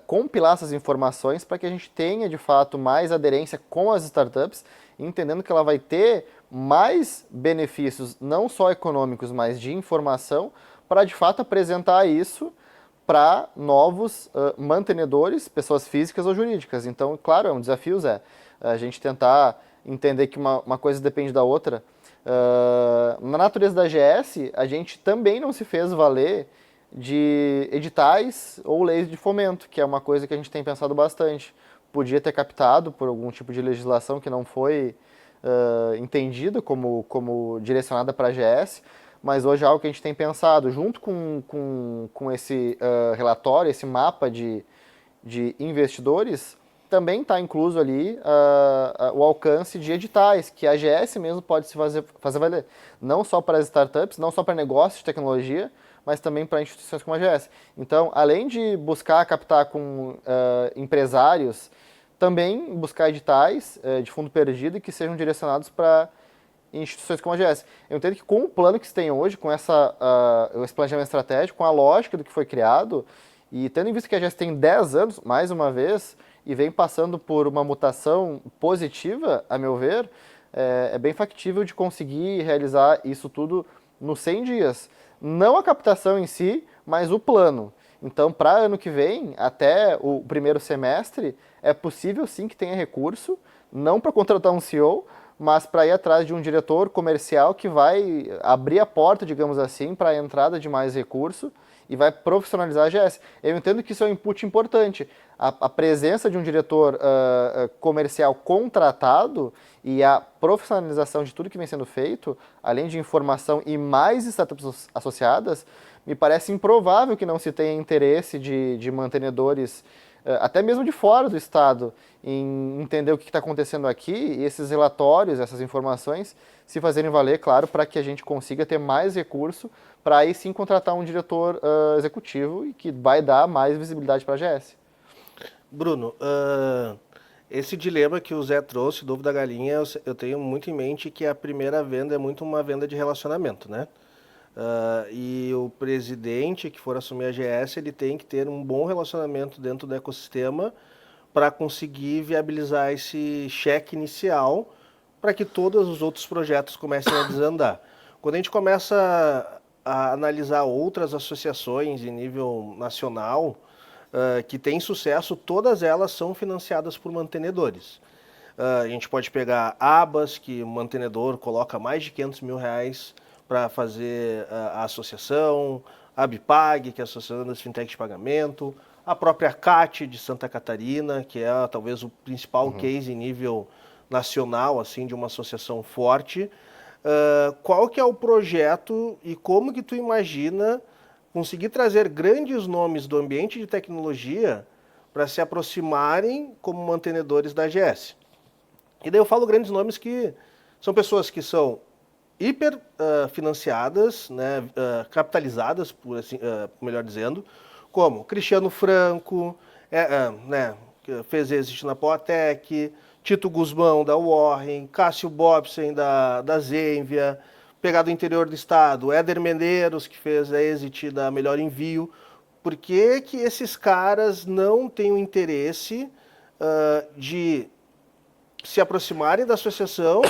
compilar essas informações para que a gente tenha, de fato, mais aderência com as startups, entendendo que ela vai ter mais benefícios, não só econômicos, mas de informação, para, de fato, apresentar isso para novos mantenedores, pessoas físicas ou jurídicas. Então, claro, é um desafio, Zé, a gente tentar entender que uma coisa depende da outra. Na natureza da GS, a gente também não se fez valer de editais ou leis de fomento, que é uma coisa que a gente tem pensado bastante. Podia ter captado por algum tipo de legislação que não foi entendida como direcionada para a GS, mas hoje é algo que a gente tem pensado, junto com esse relatório, esse mapa de investidores, também está incluso ali o alcance de editais, que a AGS mesmo pode se fazer valer, não só para as startups, não só para negócios de tecnologia, mas também para instituições como a AGS. Então, além de buscar captar com empresários, também buscar editais de fundo perdido que sejam direcionados para instituições como a AGS. Eu entendo que com o plano que se tem hoje, com esse planejamento estratégico, com a lógica do que foi criado, e tendo em vista que a AGS tem 10 anos, mais uma vez, e vem passando por uma mutação positiva, a meu ver, é bem factível de conseguir realizar isso tudo nos 100 dias. Não a captação em si, mas o plano. Então, para ano que vem, até o primeiro semestre, é possível sim que tenha recurso, não para contratar um CEO, mas para ir atrás de um diretor comercial que vai abrir a porta, digamos assim, para a entrada de mais recurso e vai profissionalizar a AGS. Eu entendo que isso é um input importante. A presença de um diretor comercial contratado e a profissionalização de tudo que vem sendo feito, além de informação e mais startups associadas, me parece improvável que não se tenha interesse de mantenedores, até mesmo de fora do Estado, em entender o que está acontecendo aqui e esses relatórios, essas informações, se fazerem valer, claro, para que a gente consiga ter mais recurso para aí sim contratar um diretor executivo e que vai dar mais visibilidade para a AGS. Bruno, esse dilema que o Zé trouxe, do ovo da galinha, eu tenho muito em mente que a primeira venda é muito uma venda de relacionamento, né? E o presidente que for assumir a AGS, ele tem que ter um bom relacionamento dentro do ecossistema para conseguir viabilizar esse cheque inicial para que todos os outros projetos comecem a desandar. Quando a gente começa a analisar outras associações em nível nacional que têm sucesso, todas elas são financiadas por mantenedores. A gente pode pegar Abas, que o mantenedor coloca mais de R$500 mil para fazer a associação, a Bipag, que é a Associação das Fintechs de Pagamento, a própria CAT de Santa Catarina, que é talvez o principal case em nível nacional, assim, de uma associação forte. Qual que é o projeto e como que tu imagina conseguir trazer grandes nomes do ambiente de tecnologia para se aproximarem como mantenedores da AGS? E daí eu falo grandes nomes que são pessoas que são hiper financiadas, né, capitalizadas, melhor dizendo, como Cristiano Franco, né, que fez êxito na Poatec, Tito Guzmão da Warren, Cássio Bobsen da Zenvia, pegar do interior do estado, Éder Medeiros, que fez a exit da Melhor Envio. Por que que esses caras não têm o interesse de se aproximarem da associação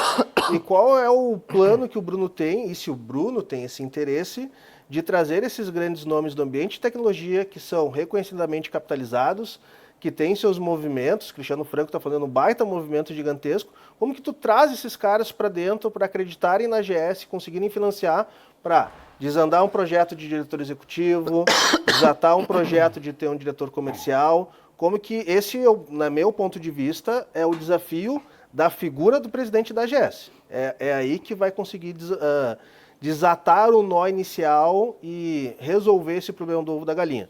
e qual é o plano que o Bruno tem, e se o Bruno tem esse interesse, de trazer esses grandes nomes do ambiente de tecnologia que são reconhecidamente capitalizados, que têm seus movimentos, Cristiano Franco está fazendo um baita movimento gigantesco, como que tu traz esses caras para dentro para acreditarem na AGS, conseguirem financiar para desandar um projeto de diretor executivo, desatar um projeto de ter um diretor comercial, como que esse, no meu ponto de vista, é o desafio da figura do presidente da AGS. É aí que vai conseguir desatar o nó inicial e resolver esse problema do ovo da galinha.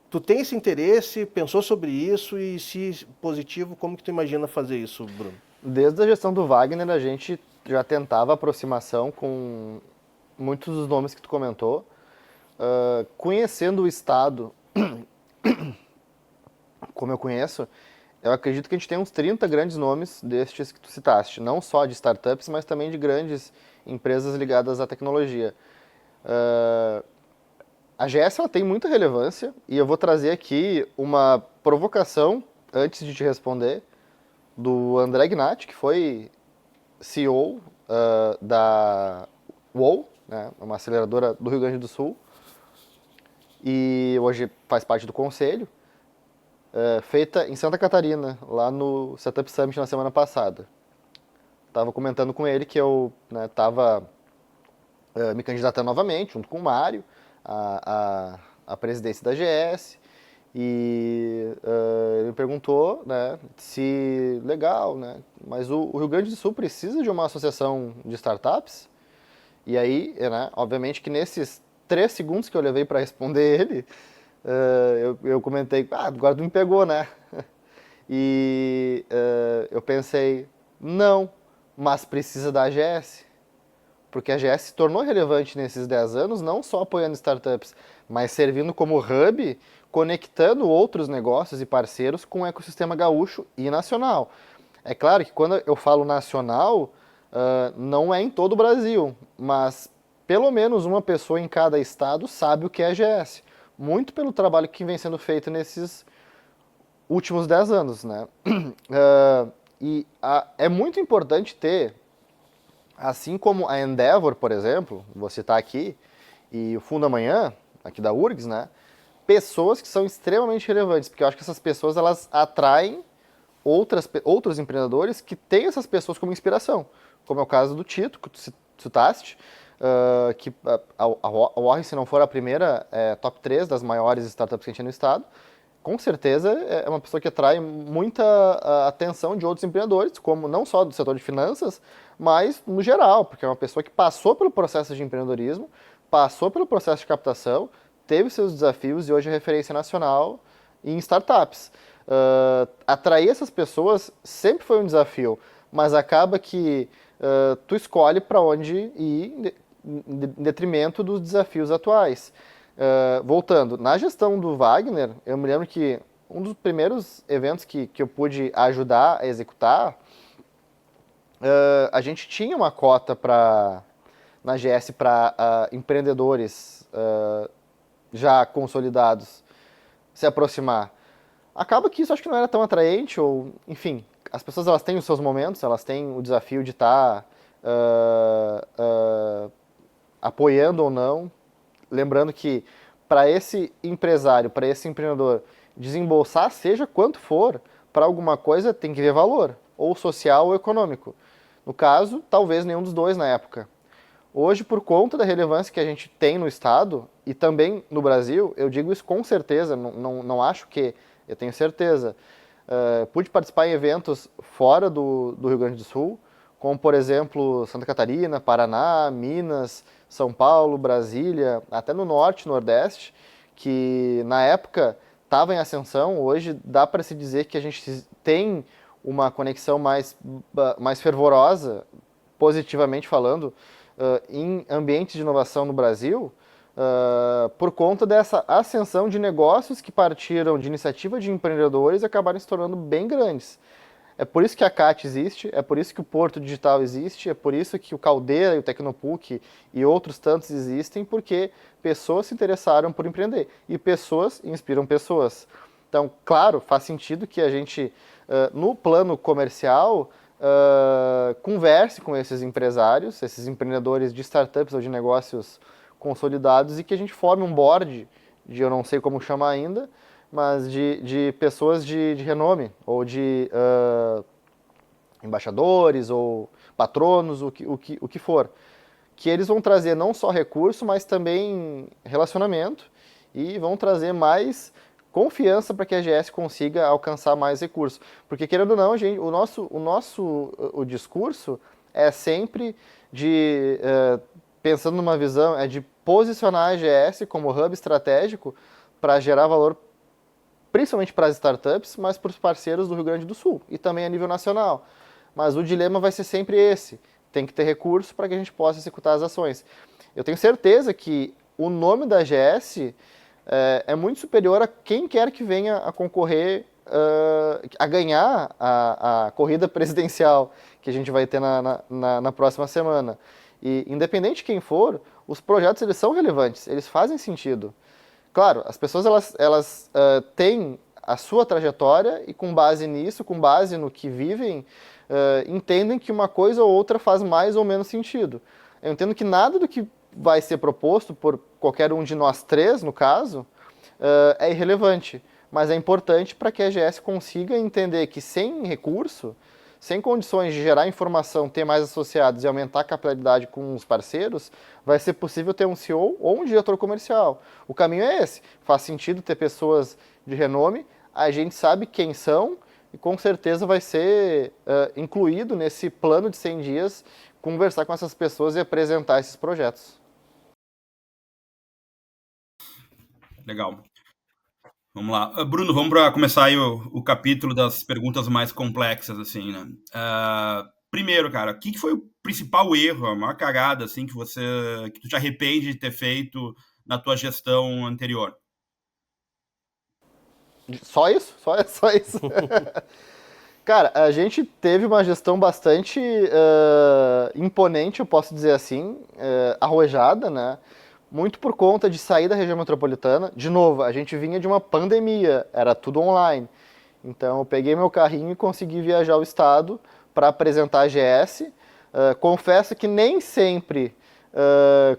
Tu tem esse interesse, pensou sobre isso e, se positivo, como que tu imagina fazer isso, Bruno? Desde a gestão do Wagner, a gente já tentava aproximação com muitos dos nomes que tu comentou. Conhecendo o Estado, como eu conheço, eu acredito que a gente tem uns 30 grandes nomes destes que tu citaste, não só de startups, mas também de grandes empresas ligadas à tecnologia. A GS ela tem muita relevância e eu vou trazer aqui uma provocação, antes de te responder, do André Gnatti, que foi CEO da UOL, né, uma aceleradora do Rio Grande do Sul, e hoje faz parte do conselho, feita em Santa Catarina, lá no Setup Summit na semana passada. Estava comentando com ele que eu estava me candidatando novamente, junto com o Mário, a presidência da AGS, e ele me perguntou, né, se legal, né, mas o Rio Grande do Sul precisa de uma associação de startups? E aí, né, obviamente que nesses 3 segundos que eu levei para responder ele, eu comentei, agora tu me pegou, né? E eu pensei, não, mas precisa da AGS. Porque a AGS se tornou relevante nesses 10 anos, não só apoiando startups, mas servindo como hub, conectando outros negócios e parceiros com o ecossistema gaúcho e nacional. É claro que quando eu falo nacional, não é em todo o Brasil, mas pelo menos uma pessoa em cada estado sabe o que é AGS. Muito pelo trabalho que vem sendo feito nesses últimos 10 anos, né? É muito importante ter, assim como a Endeavor, por exemplo, vou citar aqui, e o Fundo Amanhã, aqui da URGS, né? Pessoas que são extremamente relevantes, porque eu acho que essas pessoas elas atraem outros empreendedores que têm essas pessoas como inspiração, como é o caso do Tito, que tu citaste, que a Warren, se não for a primeira, é top 3 das maiores startups que a gente tem no estado, com certeza é uma pessoa que atrai muita atenção de outros empreendedores, como não só do setor de finanças, mas no geral, porque é uma pessoa que passou pelo processo de empreendedorismo, passou pelo processo de captação, teve seus desafios e hoje é referência nacional em startups. Atrair essas pessoas sempre foi um desafio, mas acaba que tu escolhe para onde ir em detrimento dos desafios atuais. Voltando, na gestão do Wagner, eu me lembro que um dos primeiros eventos que eu pude ajudar a executar, a gente tinha uma cota na GS para empreendedores já consolidados se aproximar. Acaba que isso acho que não era tão atraente, ou, enfim, as pessoas elas têm os seus momentos, elas têm o desafio de estar apoiando ou não. Lembrando que para esse empresário, para esse empreendedor, desembolsar, seja quanto for, para alguma coisa tem que ver valor, ou social ou econômico. No caso, talvez nenhum dos dois na época. Hoje, por conta da relevância que a gente tem no Estado e também no Brasil, eu digo isso com certeza, não acho que, eu tenho certeza. Pude participar em eventos fora do Rio Grande do Sul, como, por exemplo, Santa Catarina, Paraná, Minas, São Paulo, Brasília, até no Norte, Nordeste, que na época estava em ascensão. Hoje dá para se dizer que a gente tem uma conexão mais fervorosa, positivamente falando, em ambientes de inovação no Brasil, por conta dessa ascensão de negócios que partiram de iniciativa de empreendedores e acabaram se tornando bem grandes. É por isso que a CAT existe, é por isso que o Porto Digital existe, é por isso que o Caldeira e o Tecnopuc e outros tantos existem, porque pessoas se interessaram por empreender. E pessoas inspiram pessoas. Então, claro, faz sentido que a gente, no plano comercial, converse com esses empresários, esses empreendedores de startups ou de negócios consolidados e que a gente forme um board, de eu não sei como chamar ainda, mas de pessoas de renome, ou de embaixadores, ou patronos, o que for. Que eles vão trazer não só recurso, mas também relacionamento, e vão trazer mais confiança para que a GS consiga alcançar mais recursos. Porque, querendo ou não, gente, o discurso é sempre de, pensando numa visão, é de posicionar a GS como hub estratégico para gerar valor principalmente para as startups, mas para os parceiros do Rio Grande do Sul e também a nível nacional. Mas o dilema vai ser sempre esse: tem que ter recurso para que a gente possa executar as ações. Eu tenho certeza que o nome da GS é muito superior a quem quer que venha a concorrer, a ganhar a corrida presidencial que a gente vai ter na próxima semana. E independente de quem for, os projetos eles são relevantes, eles fazem sentido. Claro, as pessoas elas têm a sua trajetória e com base nisso, com base no que vivem, entendem que uma coisa ou outra faz mais ou menos sentido. Eu entendo que nada do que vai ser proposto por qualquer um de nós três, no caso, é irrelevante, mas é importante para que a EGS consiga entender que sem recurso, sem condições de gerar informação, ter mais associados e aumentar a capilaridade com os parceiros, vai ser possível ter um CEO ou um diretor comercial. O caminho é esse. Faz sentido ter pessoas de renome, a gente sabe quem são e com certeza vai ser incluído nesse plano de 100 dias, conversar com essas pessoas e apresentar esses projetos. Legal. Vamos lá. Bruno, vamos para começar aí o capítulo das perguntas mais complexas, assim, né? Primeiro, cara, o que foi o principal erro, a maior cagada, assim, que tu te arrepende de ter feito na tua gestão anterior? Só isso? Só isso? Cara, a gente teve uma gestão bastante imponente, eu posso dizer assim, arrojada, né? Muito por conta de sair da região metropolitana. De novo, a gente vinha de uma pandemia, era tudo online. Então eu peguei meu carrinho e consegui viajar o estado para apresentar a GS. Confesso que nem sempre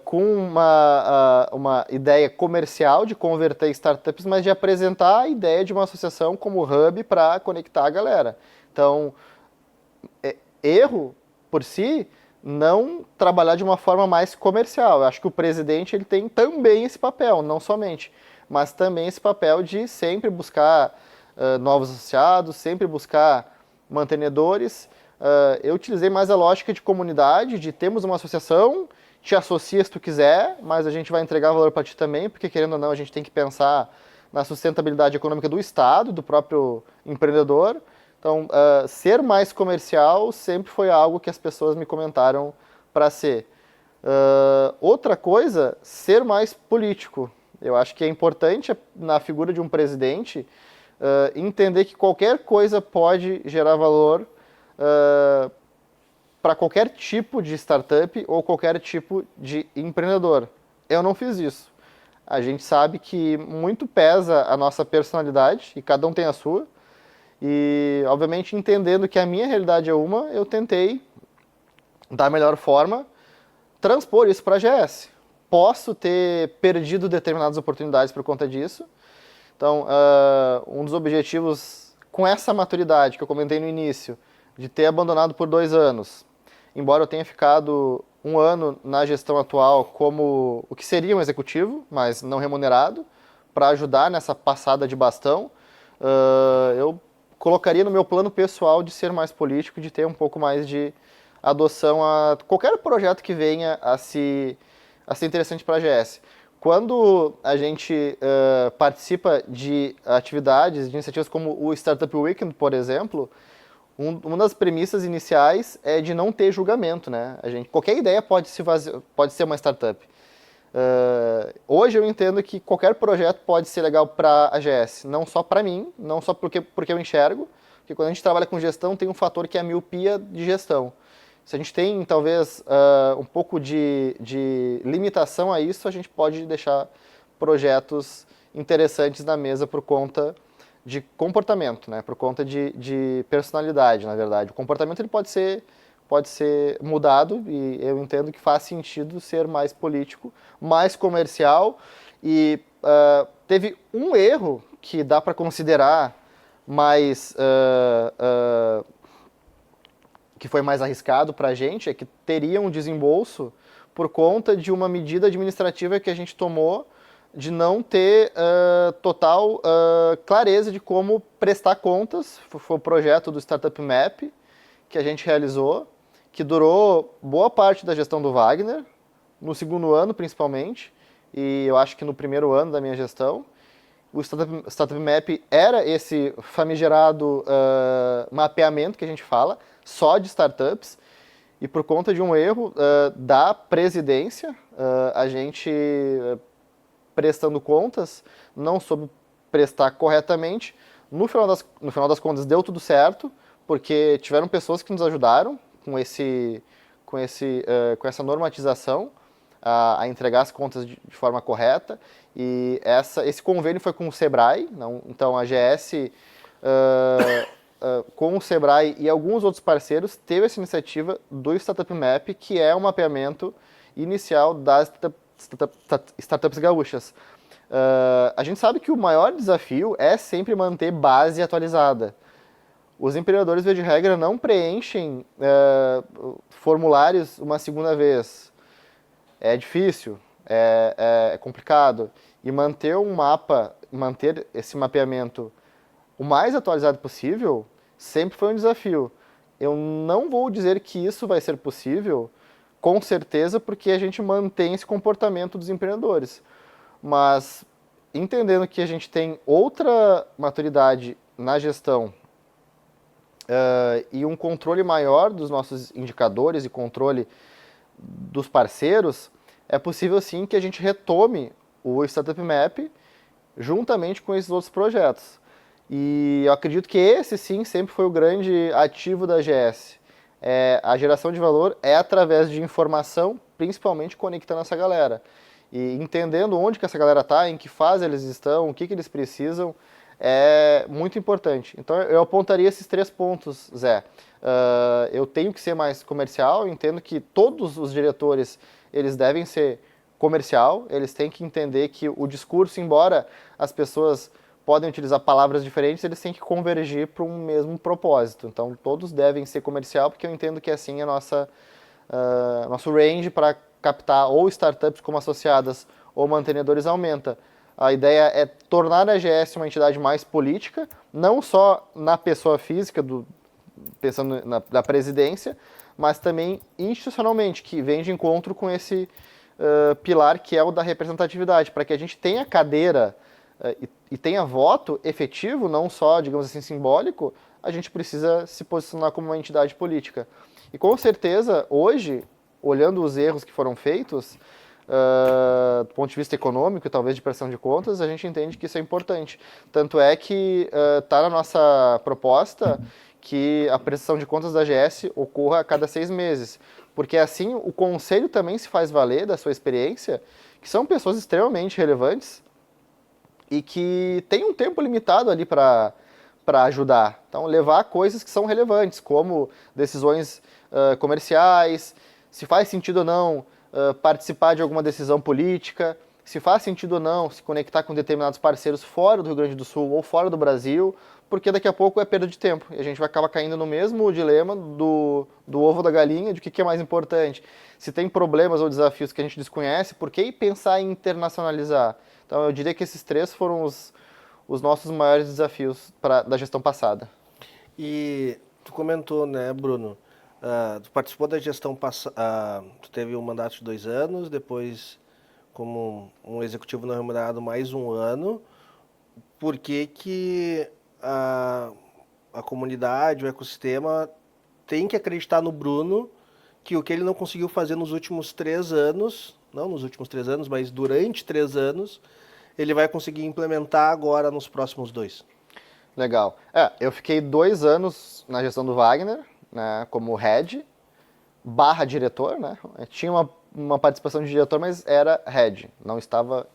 com uma ideia comercial de converter startups, mas de apresentar a ideia de uma associação como hub para conectar a galera. Então, erro por si, não trabalhar de uma forma mais comercial. Eu acho que o presidente ele tem também esse papel, não somente, mas também esse papel de sempre buscar novos associados, sempre buscar mantenedores. Eu utilizei mais a lógica de comunidade, de temos uma associação, te associa se tu quiser, mas a gente vai entregar valor para ti também, porque querendo ou não a gente tem que pensar na sustentabilidade econômica do Estado, do próprio empreendedor. Então, ser mais comercial sempre foi algo que as pessoas me comentaram para ser. Outra coisa, ser mais político. Eu acho que é importante na figura de um presidente entender que qualquer coisa pode gerar valor para qualquer tipo de startup ou qualquer tipo de empreendedor. Eu não fiz isso. A gente sabe que muito pesa a nossa personalidade, e cada um tem a sua. E, obviamente, entendendo que a minha realidade é uma, eu tentei, da melhor forma, transpor isso para a GS. Posso ter perdido determinadas oportunidades por conta disso. Então, um dos objetivos com essa maturidade que eu comentei no início, de ter abandonado por 2 anos, embora eu tenha ficado 1 ano na gestão atual como o que seria um executivo, mas não remunerado, para ajudar nessa passada de bastão, eu colocaria no meu plano pessoal de ser mais político, de ter um pouco mais de adoção a qualquer projeto que venha a ser interessante para a GS. Quando a gente participa de atividades, de iniciativas como o Startup Weekend, por exemplo, uma das premissas iniciais é de não ter julgamento, né? Qualquer ideia pode ser uma startup. Hoje eu entendo que qualquer projeto pode ser legal para a GS, não só para mim, não só porque eu enxergo, porque quando a gente trabalha com gestão tem um fator que é a miopia de gestão. Se a gente tem, talvez, um pouco de limitação a isso, a gente pode deixar projetos interessantes na mesa por conta de comportamento, né? Por conta de personalidade, na verdade. O comportamento ele pode ser mudado e eu entendo que faz sentido ser mais político, mais comercial e teve um erro que dá para considerar mais que foi mais arriscado para a gente, é que teria um desembolso por conta de uma medida administrativa que a gente tomou de não ter total clareza de como prestar contas. Foi o projeto do Startup Map que a gente realizou, que durou boa parte da gestão do Wagner, no 2º ano principalmente, e eu acho que no 1º ano da minha gestão. O Startup Map era esse famigerado mapeamento que a gente fala, só de startups, e por conta de um erro da presidência, a gente, prestando contas, não soube prestar corretamente. No final das contas deu tudo certo, porque tiveram pessoas que nos ajudaram com essa normatização a entregar as contas de forma correta, e esse convênio foi com o Sebrae, então a GS com o Sebrae e alguns outros parceiros teve essa iniciativa do Startup Map, que é o mapeamento inicial das startups gaúchas. A gente sabe que o maior desafio é sempre manter base atualizada. Os empreendedores, via de regra, não preenchem formulários uma segunda vez. É difícil, é complicado. E manter esse mapeamento o mais atualizado possível sempre foi um desafio. Eu não vou dizer que isso vai ser possível, com certeza, porque a gente mantém esse comportamento dos empreendedores. Mas entendendo que a gente tem outra maturidade na gestão e um controle maior dos nossos indicadores e controle dos parceiros, é possível sim que a gente retome o Startup Map juntamente com esses outros projetos. E eu acredito que esse sim sempre foi o grande ativo da AGS. A geração de valor é através de informação, principalmente conectando essa galera. E entendendo onde que essa galera está, em que fase eles estão, o que eles precisam, é muito importante. Então eu apontaria esses 3 pontos, Zé. Eu tenho que ser mais comercial, eu entendo que todos os diretores eles devem ser comercial, eles têm que entender que o discurso, embora as pessoas podem utilizar palavras diferentes, eles têm que convergir para um mesmo propósito. Então todos devem ser comercial, porque eu entendo que assim nosso range para captar ou startups como associadas ou mantenedores aumenta. A ideia é tornar a AGS uma entidade mais política, não só na pessoa física, pensando na presidência, mas também institucionalmente, que vem de encontro com esse pilar que é o da representatividade, para que a gente tenha cadeira e tenha voto efetivo, não só, digamos assim, simbólico, a gente precisa se posicionar como uma entidade política. E com certeza, hoje, olhando os erros que foram feitos, do ponto de vista econômico e talvez de prestação de contas, a gente entende que isso é importante. Tanto é que está na nossa proposta que a prestação de contas da AGS ocorra a cada 6 meses, porque assim o conselho também se faz valer da sua experiência, que são pessoas extremamente relevantes e que tem um tempo limitado ali para ajudar. Então, levar coisas que são relevantes, como decisões comerciais, se faz sentido ou não participar de alguma decisão política, se faz sentido ou não se conectar com determinados parceiros fora do Rio Grande do Sul ou fora do Brasil, porque daqui a pouco é perda de tempo. E a gente vai acabar caindo no mesmo dilema do ovo da galinha, de o que é mais importante. Se tem problemas ou desafios que a gente desconhece, por que pensar em internacionalizar? Então eu diria que esses 3 foram os nossos maiores desafios da gestão passada. E tu comentou, né, Bruno? Tu participou da gestão passada, tu teve um mandato de 2 anos, depois como um executivo não remunerado mais 1 ano. Por que a comunidade, o ecossistema tem que acreditar no Bruno, que o que ele não conseguiu fazer nos últimos 3 anos, não nos últimos 3 anos, mas durante 3 anos, ele vai conseguir implementar agora nos próximos 2? Legal. Eu fiquei 2 anos na gestão do Wagner, né, como head / diretor, né? Tinha uma participação de diretor, mas era head, não estava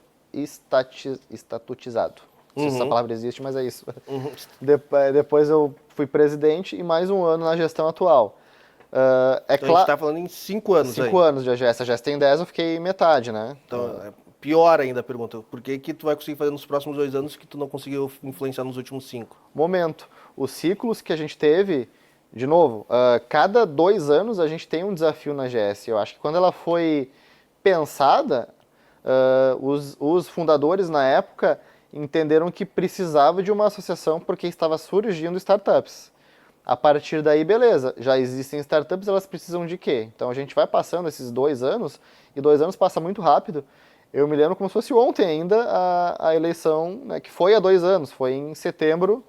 estatutizado. Não sei se essa palavra existe, mas é isso. Depois eu fui presidente e mais 1 ano na gestão atual. Então a gente está falando em 5 anos. 5 anos de AGS. A AGS tem 10, eu fiquei metade, né? Então, pior ainda a pergunta. Por que tu vai conseguir fazer nos próximos 2 anos que tu não conseguiu influenciar nos últimos 5? Momento. Os ciclos que a gente teve, de novo, cada 2 anos a gente tem um desafio na AGS. Eu acho que quando ela foi pensada, os fundadores na época entenderam que precisava de uma associação porque estava surgindo startups. A partir daí, beleza, já existem startups, elas precisam de quê? Então a gente vai passando esses 2 anos, e 2 anos passa muito rápido. Eu me lembro como se fosse ontem ainda a eleição, né, que foi há 2 anos, foi em setembro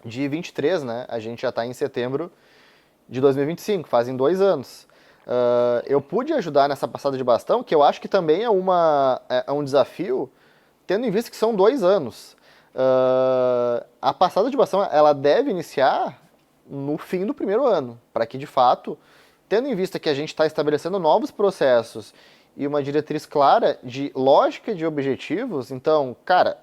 de 23, né? A gente já está em setembro de 2025, fazem 2 anos. Eu pude ajudar nessa passada de bastão, que eu acho que também é um desafio, tendo em vista que são 2 anos. A passada de bastão ela deve iniciar no fim do 1º ano, para que, de fato, tendo em vista que a gente está estabelecendo novos processos e uma diretriz clara de lógica de objetivos, então, cara,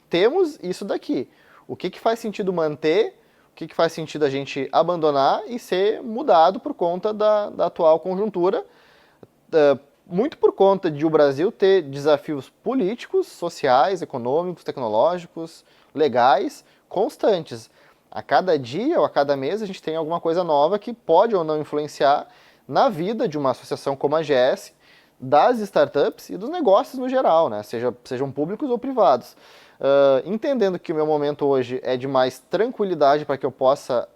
temos isso daqui. O que faz sentido manter, o que faz sentido a gente abandonar e ser mudado por conta da atual conjuntura, muito por conta de o Brasil ter desafios políticos, sociais, econômicos, tecnológicos, legais, constantes. A cada dia ou a cada mês a gente tem alguma coisa nova que pode ou não influenciar na vida de uma associação como a AGS, das startups e dos negócios no geral, né? Sejam públicos ou privados. Entendendo que o meu momento hoje é de mais tranquilidade para que eu possa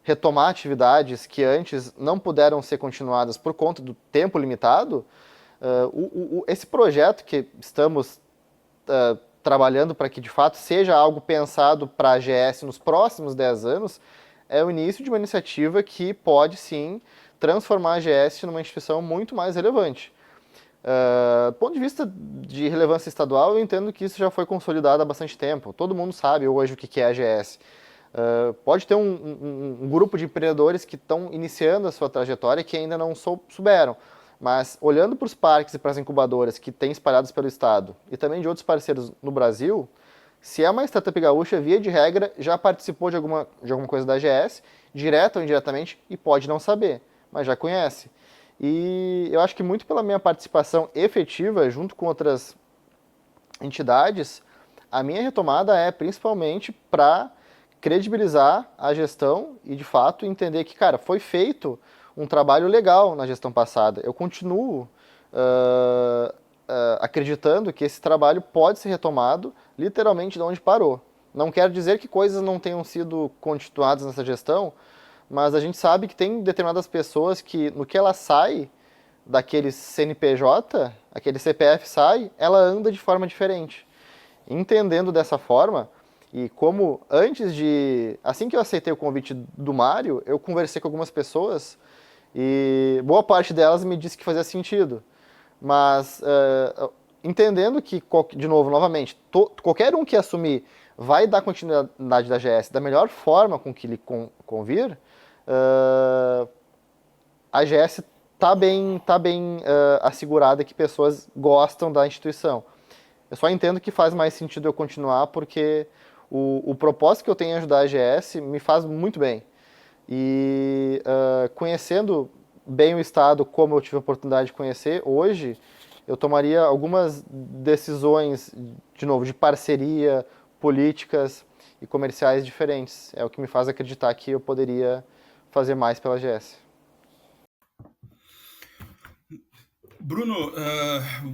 retomar atividades que antes não puderam ser continuadas por conta do tempo limitado, esse projeto que estamos trabalhando para que de fato seja algo pensado para a AGS nos próximos 10 anos, é o início de uma iniciativa que pode sim transformar a AGS numa instituição muito mais relevante. Do ponto de vista de relevância estadual, eu entendo que isso já foi consolidado há bastante tempo. Todo mundo sabe hoje o que é a AGS. Pode ter um grupo de empreendedores que estão iniciando a sua trajetória e que ainda não souberam. Mas olhando para os parques e para as incubadoras que tem espalhados pelo estado e também de outros parceiros no Brasil, se é uma startup gaúcha, via de regra, já participou de alguma coisa da AGS, direta ou indiretamente, e pode não saber, mas já conhece. E eu acho que muito pela minha participação efetiva, junto com outras entidades, a minha retomada é principalmente para credibilizar a gestão e, de fato, entender que, cara, foi feito um trabalho legal na gestão passada. Eu continuo acreditando que esse trabalho pode ser retomado literalmente de onde parou. Não quero dizer que coisas não tenham sido continuadas nessa gestão, mas a gente sabe que tem determinadas pessoas que, no que ela sai daquele CNPJ, aquele CPF sai, ela anda de forma diferente. Entendendo dessa forma, e como assim que eu aceitei o convite do Mário, eu conversei com algumas pessoas e boa parte delas me disse que fazia sentido. Mas entendendo que, de novo, novamente, qualquer um que assumir vai dar continuidade da AGS da melhor forma com que lhe convir, a AGS está bem assegurada que pessoas gostam da instituição. Eu só entendo que faz mais sentido eu continuar porque o propósito que eu tenho em ajudar a AGS me faz muito bem. E conhecendo bem o Estado como eu tive a oportunidade de conhecer, hoje eu tomaria algumas decisões, de novo, de parceria, políticas e comerciais diferentes. É o que me faz acreditar que eu poderia fazer mais pela AGS. Bruno,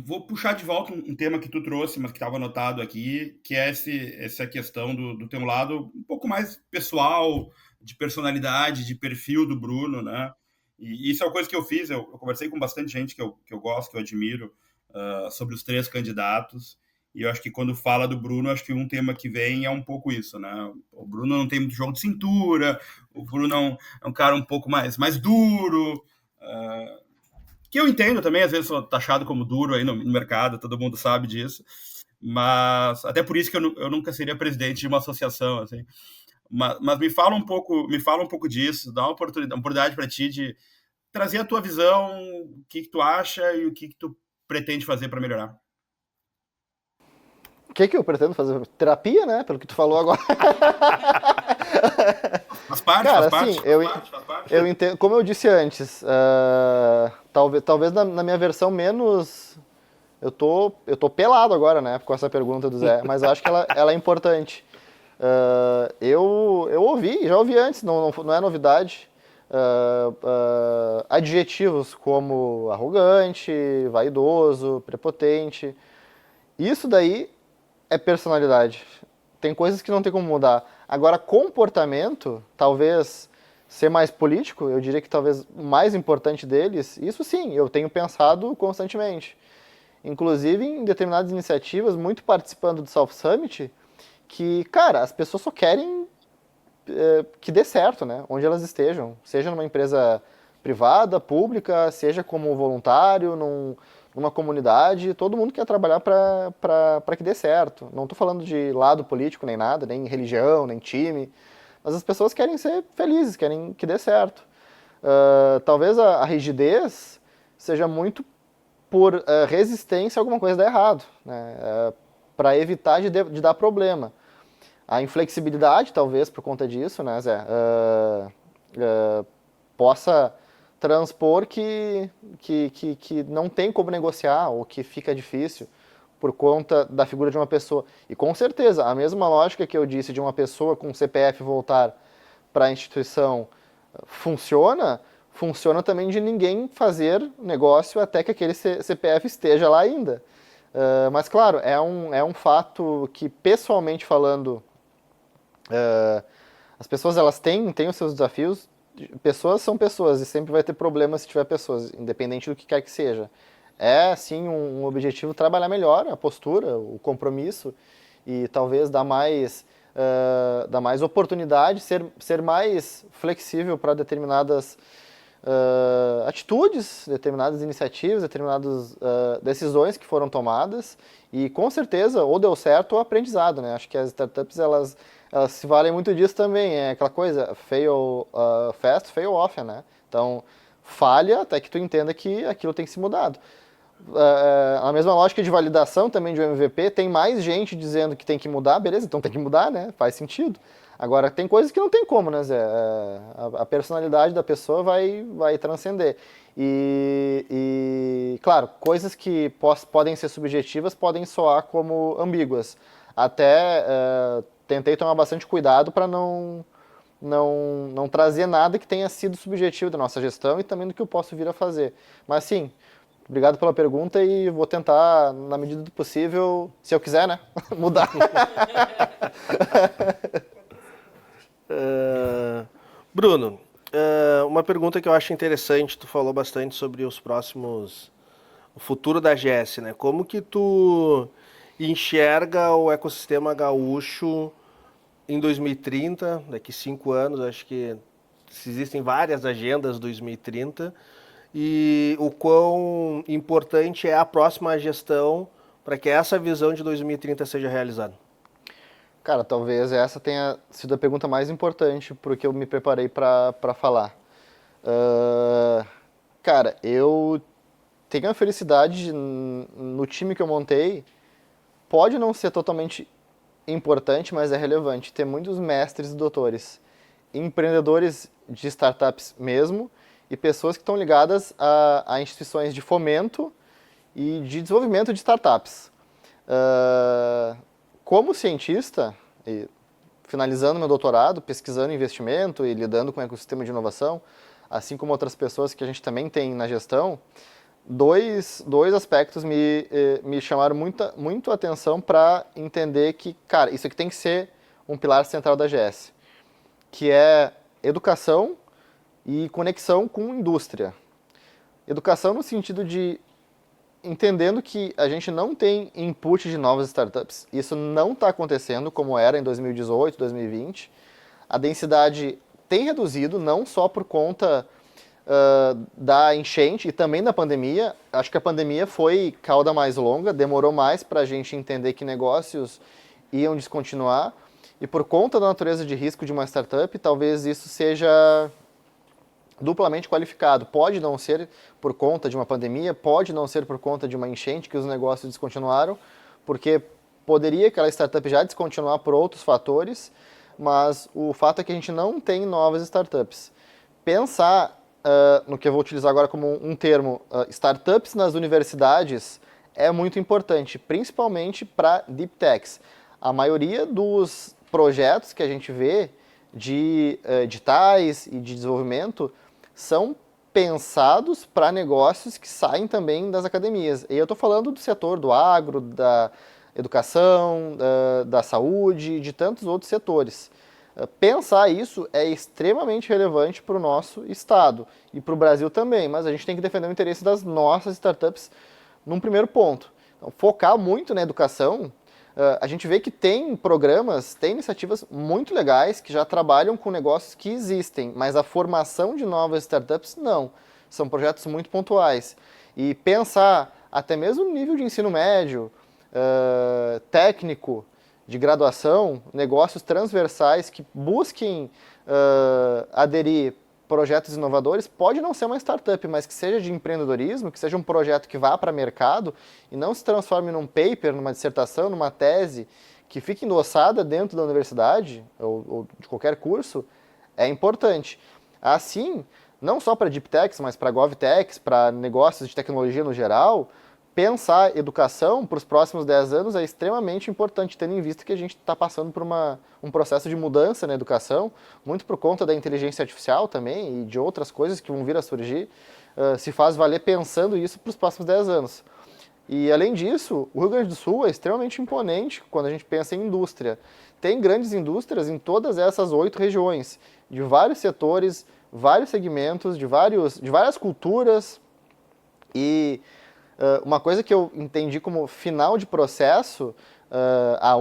vou puxar de volta um tema que tu trouxe, mas que estava anotado aqui, que é essa questão do teu lado um pouco mais pessoal, de personalidade, de perfil do Bruno, né? E isso é uma coisa que eu fiz, eu conversei com bastante gente que eu gosto, que eu admiro, sobre os 3 candidatos, e eu acho que quando fala do Bruno, acho que um tema que vem é um pouco isso, né? O Bruno não tem muito jogo de cintura, o Bruno é um cara um pouco mais duro, que eu entendo também, às vezes sou taxado como duro aí no mercado, todo mundo sabe disso, mas até por isso que eu nunca seria presidente de uma associação, assim. Mas me fala um pouco disso, dá uma oportunidade para ti de trazer a tua visão, o que tu acha e o que tu pretende fazer para melhorar. O que eu pretendo fazer? Terapia, né? Pelo que tu falou agora. Faz parte, cara, faz assim, parte. Eu entendo, como eu disse antes, talvez na minha versão menos... Eu tô pelado agora, né, com essa pergunta do Zé, mas eu acho que ela é importante. Eu já ouvi antes, não é novidade, adjetivos como arrogante, vaidoso, prepotente. Isso daí é personalidade. Tem coisas que não tem como mudar. Agora, comportamento, talvez ser mais político, eu diria que talvez o mais importante deles, isso sim, eu tenho pensado constantemente. Inclusive em determinadas iniciativas, muito participando do South Summit, que, cara, as pessoas só querem que dê certo, né? Onde elas estejam. Seja numa empresa privada, pública, seja como voluntário, numa comunidade, todo mundo quer trabalhar para que dê certo. Não estou falando de lado político nem nada, nem religião, nem time, mas as pessoas querem ser felizes, querem que dê certo. Talvez a rigidez seja muito por resistência a alguma coisa dar errado, né? Para evitar de dar problema. A inflexibilidade, talvez, por conta disso, né, Zé, possa transpor que não tem como negociar ou que fica difícil por conta da figura de uma pessoa. E com certeza, a mesma lógica que eu disse de uma pessoa com CPF voltar para a instituição funciona também de ninguém fazer negócio até que aquele CPF esteja lá ainda. Mas, claro, é um fato que, pessoalmente falando, as pessoas elas têm os seus desafios. Pessoas são pessoas e sempre vai ter problemas se tiver pessoas, independente do que quer que seja. É, sim, um objetivo trabalhar melhor a postura, o compromisso e talvez dar mais oportunidade, ser mais flexível para determinadas atitudes, determinadas iniciativas, determinadas decisões que foram tomadas e com certeza ou deu certo ou aprendizado, né? Acho que as startups elas se valem muito disso também, é aquela coisa, fail fast, fail often, né? Então, falha até que tu entenda que aquilo tem que ser mudado. A mesma lógica de validação também de um MVP, tem mais gente dizendo que tem que mudar, beleza, então tem que mudar, né? Faz sentido. Agora, tem coisas que não tem como, né, Zé? A personalidade da pessoa vai transcender. Claro, coisas que podem ser subjetivas podem soar como ambíguas. Até tentei tomar bastante cuidado para não trazer nada que tenha sido subjetivo da nossa gestão e também do que eu posso vir a fazer. Mas, sim, obrigado pela pergunta e vou tentar, na medida do possível, se eu quiser, né, mudar. Bruno, uma pergunta que eu acho interessante, tu falou bastante sobre o futuro da GS, né? Como que tu enxerga o ecossistema gaúcho em 2030, daqui 5 anos, acho que existem várias agendas 2030, e o quão importante é a próxima gestão para que essa visão de 2030 seja realizada? Cara, talvez essa tenha sido a pergunta mais importante porque eu me preparei para falar. Cara, eu tenho a felicidade no time que eu montei, pode não ser totalmente importante, mas é relevante, ter muitos mestres e doutores, empreendedores de startups mesmo, e pessoas que estão ligadas a instituições de fomento e de desenvolvimento de startups. Como cientista, e finalizando meu doutorado, pesquisando investimento e lidando com o ecossistema de inovação, assim como outras pessoas que a gente também tem na gestão, dois aspectos me chamaram muito a atenção para entender que, cara, isso aqui tem que ser um pilar central da GS, que é educação e conexão com indústria. Educação no sentido de entendendo que a gente não tem input de novas startups. Isso não está acontecendo como era em 2018, 2020. A densidade tem reduzido, não só por conta da enchente e também da pandemia. Acho que a pandemia foi cauda mais longa, demorou mais para a gente entender que negócios iam descontinuar. E por conta da natureza de risco de uma startup, talvez isso seja duplamente qualificado. Pode não ser por conta de uma pandemia, pode não ser por conta de uma enchente que os negócios descontinuaram, porque poderia aquela startup já descontinuar por outros fatores, mas o fato é que a gente não tem novas startups. Pensar no que eu vou utilizar agora como um termo, startups nas universidades, é muito importante, principalmente para deep techs. A maioria dos projetos que a gente vê de editais e de desenvolvimento são pensados para negócios que saem também das academias. E eu estou falando do setor do agro, da educação, da saúde, de tantos outros setores. Pensar isso é extremamente relevante para o nosso estado e para o Brasil também, mas a gente tem que defender o interesse das nossas startups num primeiro ponto. Então, focar muito na educação. A gente vê que tem programas, tem iniciativas muito legais que já trabalham com negócios que existem, mas a formação de novas startups não. São projetos muito pontuais. E pensar até mesmo no nível de ensino médio, técnico, de graduação, negócios transversais que busquem aderir projetos inovadores, pode não ser uma startup, mas que seja de empreendedorismo, que seja um projeto que vá para mercado e não se transforme num paper, numa dissertação, numa tese, que fique endossada dentro da universidade ou de qualquer curso, é importante. Assim, não só para deep techs, mas para govtechs, para negócios de tecnologia no geral, pensar educação para os próximos 10 anos é extremamente importante, tendo em vista que a gente está passando por um processo de mudança na educação, muito por conta da inteligência artificial também e de outras coisas que vão vir a surgir, se faz valer pensando isso para os próximos 10 anos. E, além disso, o Rio Grande do Sul é extremamente imponente quando a gente pensa em indústria. Tem grandes indústrias em todas essas 8 regiões, de vários setores, vários segmentos, de várias culturas e Uma coisa que eu entendi como final de processo há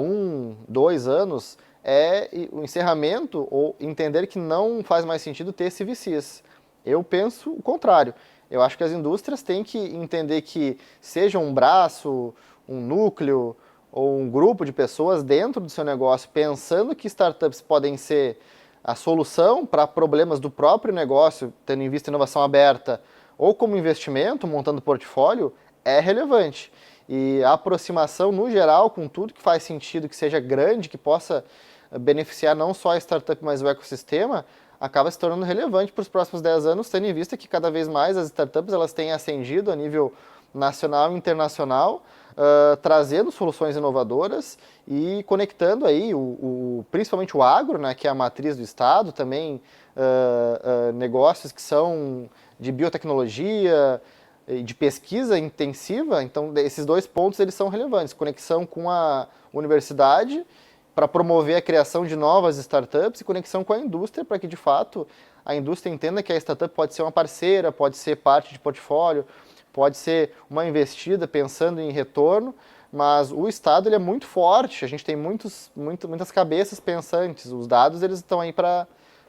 2 anos é o encerramento ou entender que não faz mais sentido ter CVCs. Eu penso o contrário. Eu acho que as indústrias têm que entender que seja um braço, um núcleo ou um grupo de pessoas dentro do seu negócio pensando que startups podem ser a solução para problemas do próprio negócio, tendo em vista inovação aberta, ou como investimento, montando portfólio, é relevante. E a aproximação, no geral, com tudo que faz sentido, que seja grande, que possa beneficiar não só a startup, mas o ecossistema, acaba se tornando relevante para os próximos 10 anos, tendo em vista que cada vez mais as startups elas têm ascendido a nível nacional e internacional, trazendo soluções inovadoras e conectando aí principalmente o agro, né, que é a matriz do Estado, também negócios que são de biotecnologia, de pesquisa intensiva. Então esses 2 pontos eles são relevantes, conexão com a universidade para promover a criação de novas startups e conexão com a indústria para que de fato a indústria entenda que a startup pode ser uma parceira, pode ser parte de portfólio, pode ser uma investida pensando em retorno, mas o Estado ele é muito forte, a gente tem muitas cabeças pensantes, os dados eles estão aí para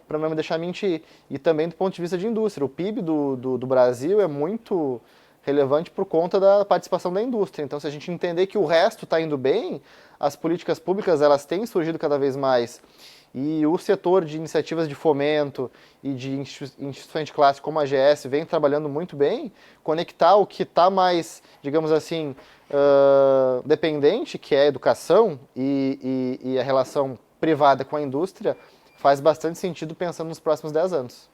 não me deixar mentir. E também do ponto de vista de indústria, o PIB do Brasil é muito relevante por conta da participação da indústria. Então, se a gente entender que o resto está indo bem, as políticas públicas elas têm surgido cada vez mais. E o setor de iniciativas de fomento e de instituições de classe como a AGS vem trabalhando muito bem, conectar o que está mais, digamos assim, dependente, que é a educação e a relação privada com a indústria, faz bastante sentido pensando nos próximos 10 anos.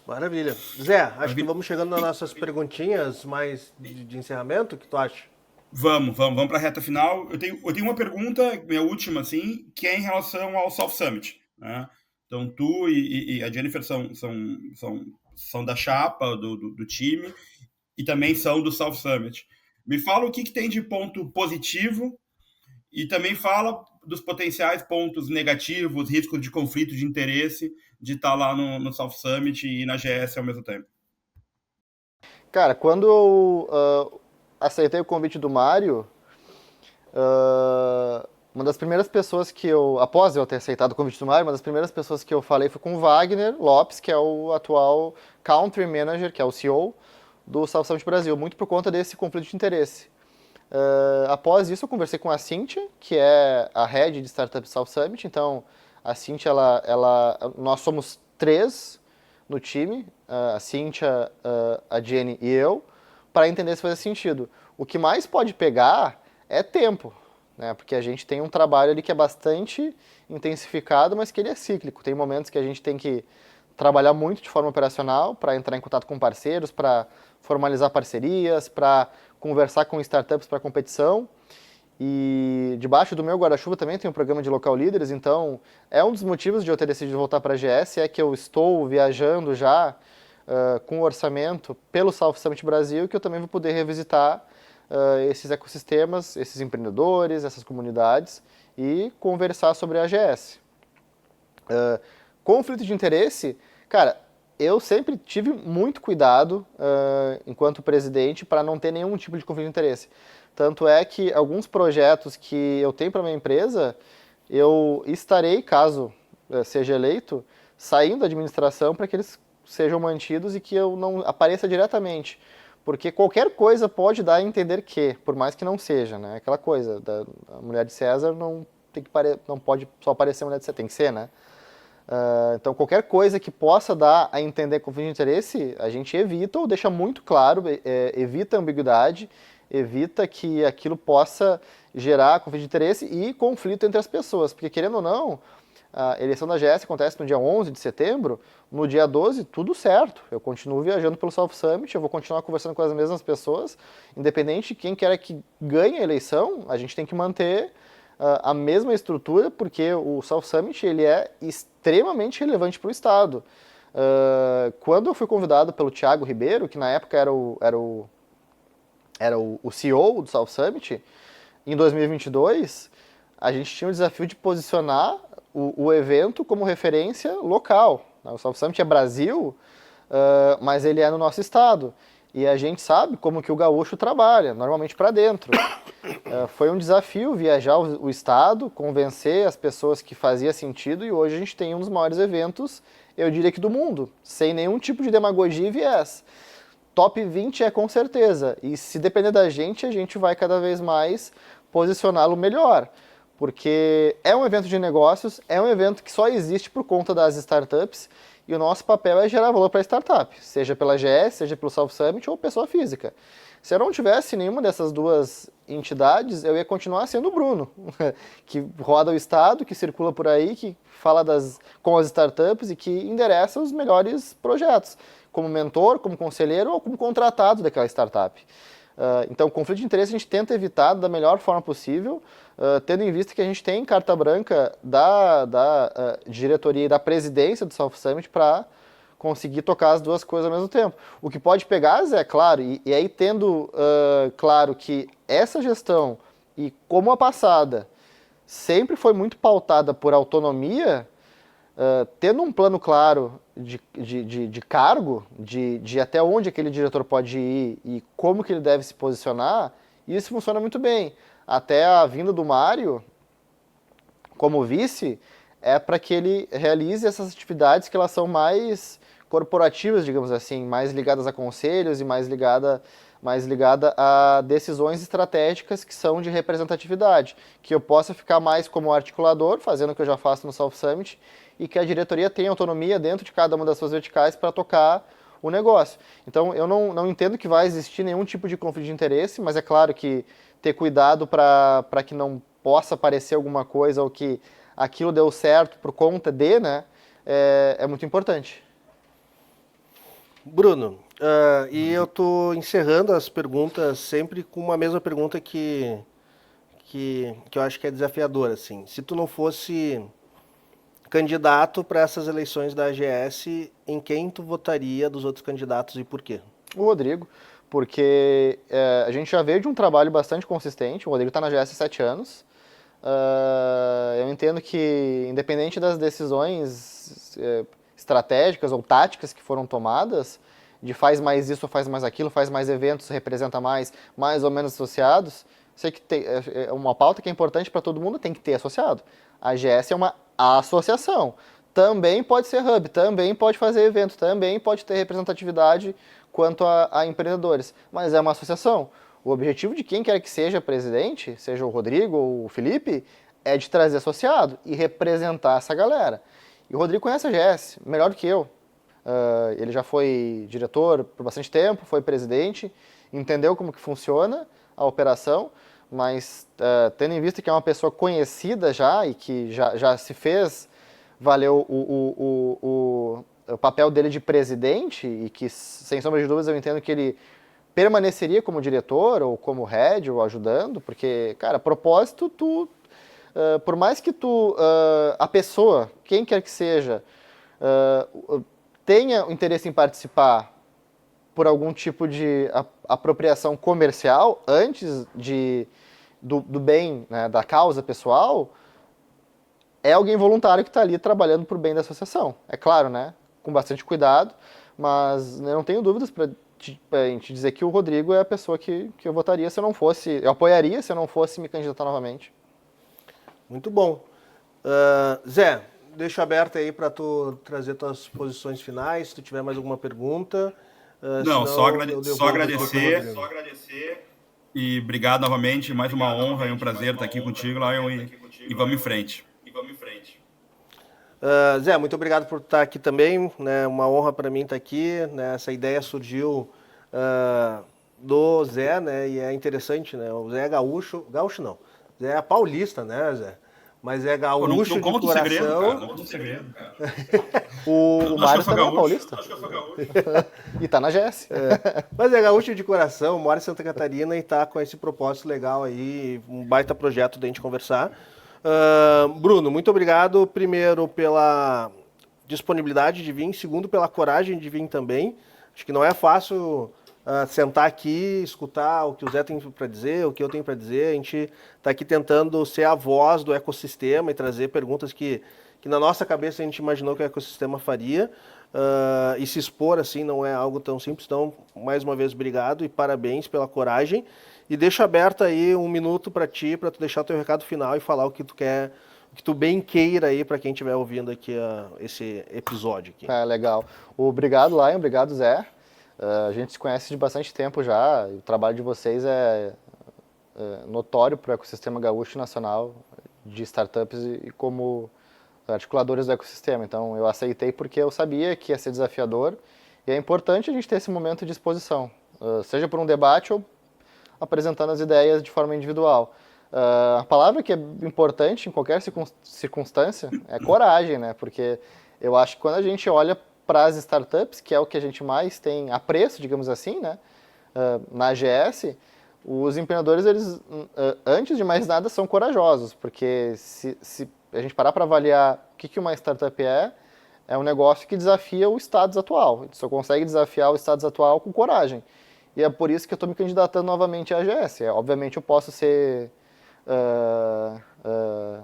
Maravilha. Zé, acho que vamos chegando nas nossas perguntinhas mais de encerramento. O que tu acha? Vamos para a reta final. Eu tenho uma pergunta, minha última, assim, que é em relação ao South Summit, né? Então, tu e a Jennifer são da chapa, do time, e também são do South Summit. Me fala o que tem de ponto positivo e também fala dos potenciais pontos negativos, riscos de conflito de interesse de estar lá no South Summit e na GS ao mesmo tempo. Cara, quando eu aceitei o convite do Mário, uma das primeiras pessoas que após eu ter aceitado o convite do Mário, uma das primeiras pessoas que eu falei foi com o Wagner Lopes, que é o atual Country Manager, que é o CEO do South Summit Brasil, muito por conta desse conflito de interesse. Após isso, eu conversei com a Cíntia, que é a Head de Startup South Summit. Então, a Cíntia, nós somos 3 no time, a Cíntia, a Jenny e eu, para entender se faz sentido. O que mais pode pegar é tempo, né? Porque a gente tem um trabalho ali que é bastante intensificado, mas que ele é cíclico. Tem momentos que a gente tem que trabalhar muito de forma operacional para entrar em contato com parceiros, para formalizar parcerias, para conversar com startups para competição. E debaixo do meu guarda-chuva também tem um programa de local líderes, então é um dos motivos de eu ter decidido voltar para a GS, é que eu estou viajando já com orçamento pelo South Summit Brasil, que eu também vou poder revisitar esses ecossistemas, esses empreendedores, essas comunidades e conversar sobre a AGS. Conflito de interesse, cara, eu sempre tive muito cuidado enquanto presidente para não ter nenhum tipo de conflito de interesse. Tanto é que alguns projetos que eu tenho para minha empresa, eu estarei, caso seja eleito, saindo da administração para que eles sejam mantidos e que eu não apareça diretamente. Porque qualquer coisa pode dar a entender que, por mais que não seja, né? Aquela coisa, a mulher de César não pode só aparecer a mulher de César, tem que ser, né? Então, qualquer coisa que possa dar a entender conflito de interesse, a gente evita ou deixa muito claro, evita a ambiguidade, evita que aquilo possa gerar conflito de interesse e conflito entre as pessoas. Porque, querendo ou não, a eleição da GS acontece no dia 11 de setembro, no dia 12, tudo certo. Eu continuo viajando pelo South Summit, eu vou continuar conversando com as mesmas pessoas, independente de quem quer que ganhe a eleição, a gente tem que manter a mesma estrutura, porque o South Summit ele é extremamente relevante para o Estado. Quando eu fui convidado pelo Thiago Ribeiro, que na época era o CEO do South Summit, em 2022, a gente tinha o desafio de posicionar o evento como referência local. O South Summit é Brasil, mas ele é no nosso estado. E a gente sabe como que o gaúcho trabalha, normalmente para dentro. Foi um desafio viajar o estado, convencer as pessoas que fazia sentido, e hoje a gente tem um dos maiores eventos, eu diria que do mundo, sem nenhum tipo de demagogia e viés. Top 20 é com certeza, e se depender da gente, a gente vai cada vez mais posicioná-lo melhor, porque é um evento de negócios, é um evento que só existe por conta das startups, e o nosso papel é gerar valor para a startup, seja pela GS, seja pelo South Summit ou pessoa física. Se eu não tivesse nenhuma dessas duas entidades, eu ia continuar sendo o Bruno, que roda o estado, que circula por aí, que fala com as startups e que endereça os melhores projetos, como mentor, como conselheiro ou como contratado daquela startup. Então, conflito de interesse a gente tenta evitar da melhor forma possível, tendo em vista que a gente tem carta branca da diretoria e da presidência do South Summit para conseguir tocar as duas coisas ao mesmo tempo. O que pode pegar, Zé, claro, e aí tendo claro que essa gestão, e como a passada, sempre foi muito pautada por autonomia, tendo um plano claro de cargo, de até onde aquele diretor pode ir e como que ele deve se posicionar, isso funciona muito bem. Até a vinda do Mário como vice é para que ele realize essas atividades que elas são mais corporativas, digamos assim, mais ligadas a conselhos e mais ligada a decisões estratégicas que são de representatividade, que eu possa ficar mais como articulador, fazendo o que eu já faço no South Summit, e que a diretoria tenha autonomia dentro de cada uma das suas verticais para tocar o negócio. Então, eu não entendo que vai existir nenhum tipo de conflito de interesse, mas é claro que ter cuidado para que não possa aparecer alguma coisa ou que aquilo deu certo por conta de, né, é muito importante. Bruno, e eu tô encerrando as perguntas sempre com uma mesma pergunta que eu acho que é desafiadora, assim. Se tu não fosse candidato para essas eleições da AGS, em quem tu votaria dos outros candidatos e por quê? O Rodrigo, porque a gente já veio de um trabalho bastante consistente, o Rodrigo está na AGS há 7 anos, eu entendo que, independente das decisões estratégicas ou táticas que foram tomadas, de faz mais isso, faz mais aquilo, faz mais eventos, representa mais ou menos associados, sei que é uma pauta que é importante para todo mundo, tem que ter associado. A AGS é uma associação, também pode ser hub, também pode fazer evento, também pode ter representatividade quanto a empreendedores, mas é uma associação. O objetivo de quem quer que seja presidente, seja o Rodrigo ou o Felipe, é de trazer associado e representar essa galera. E o Rodrigo conhece a AGS, melhor do que eu. Ele já foi diretor por bastante tempo, foi presidente, entendeu como que funciona a operação, mas tendo em vista que é uma pessoa conhecida já e que já se fez valer o papel dele de presidente e que, sem sombra de dúvidas, eu entendo que ele permaneceria como diretor ou como head ou ajudando, porque, cara, propósito, por mais que a pessoa, quem quer que seja, tenha o interesse em participar por algum tipo de apropriação comercial antes do bem, né, da causa pessoal, é alguém voluntário que está ali trabalhando por bem da associação. É claro, né, com bastante cuidado, mas eu não tenho dúvidas para a gente dizer que o Rodrigo é a pessoa que eu votaria se eu não fosse, eu apoiaria se eu não fosse me candidatar novamente. Muito bom. Zé, deixo aberto aí para tu trazer tuas posições finais, se tu tiver mais alguma pergunta. Não, só agradecer. E obrigado novamente, mais uma honra e um prazer estar aqui contigo, Lion, e vamos em frente. Zé, muito obrigado por estar aqui também, né? Uma honra para mim estar aqui, né? Essa ideia surgiu do Zé, né? E é interessante, né? O Zé é gaúcho não, Zé é paulista, né, Zé? Mas é gaúcho de coração. Não conta um segredo, cara. O Mário também é paulista. Acho que eu sou gaúcho. E tá na GS. Mas é gaúcho de coração, mora em Santa Catarina e tá com esse propósito legal aí, um baita projeto da gente conversar. Bruno, muito obrigado, primeiro, pela disponibilidade de vir, segundo, pela coragem de vir também. Acho que não é fácil sentar aqui, escutar o que o Zé tem para dizer, o que eu tenho para dizer. A gente está aqui tentando ser a voz do ecossistema e trazer perguntas que que na nossa cabeça a gente imaginou que o ecossistema faria. E se expor assim não é algo tão simples. Então, mais uma vez, obrigado e parabéns pela coragem. E deixo aberto aí 1 minuto para ti, para tu deixar o teu recado final e falar o que tu quer, o que tu bem queira aí para quem estiver ouvindo aqui esse episódio aqui. Legal. Obrigado, Lion. Obrigado, Zé. A gente se conhece de bastante tempo já. E o trabalho de vocês é notório para o ecossistema gaúcho nacional de startups e como articuladores do ecossistema. Então, eu aceitei porque eu sabia que ia ser desafiador e é importante a gente ter esse momento de exposição, seja por um debate ou apresentando as ideias de forma individual. A palavra que é importante em qualquer circunstância é coragem, né? Porque eu acho que quando a gente olha para as startups, que é o que a gente mais tem apreço, digamos assim, né? Na AGS, os empreendedores, eles, antes de mais nada, são corajosos, porque se a gente parar para avaliar o que uma startup é um negócio que desafia o status atual. A gente só consegue desafiar o status atual com coragem. E é por isso que eu estou me candidatando novamente à AGS. Obviamente eu posso ser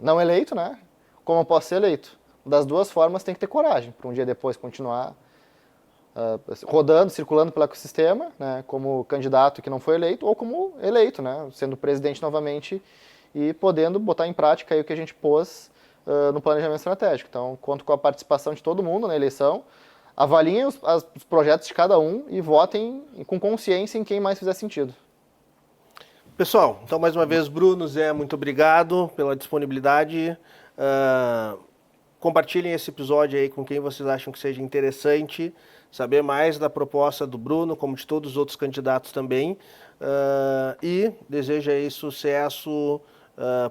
não eleito, né? Como eu posso ser eleito. Das duas formas tem que ter coragem, para um dia depois continuar rodando, circulando pelo ecossistema, né? Como candidato que não foi eleito, ou como eleito, né? Sendo presidente novamente e podendo botar em prática aí o que a gente pôs no planejamento estratégico. Então, conto com a participação de todo mundo na eleição. Avaliem os projetos de cada um e votem com consciência em quem mais fizer sentido. Pessoal, então mais uma vez, Bruno, Zé, muito obrigado pela disponibilidade. Compartilhem esse episódio aí com quem vocês acham que seja interessante saber mais da proposta do Bruno, como de todos os outros candidatos também. E desejo aí sucesso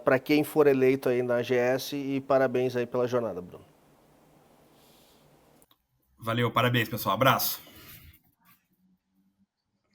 para quem for eleito aí na AGS e parabéns aí pela jornada, Bruno. Valeu, parabéns, pessoal. Abraço.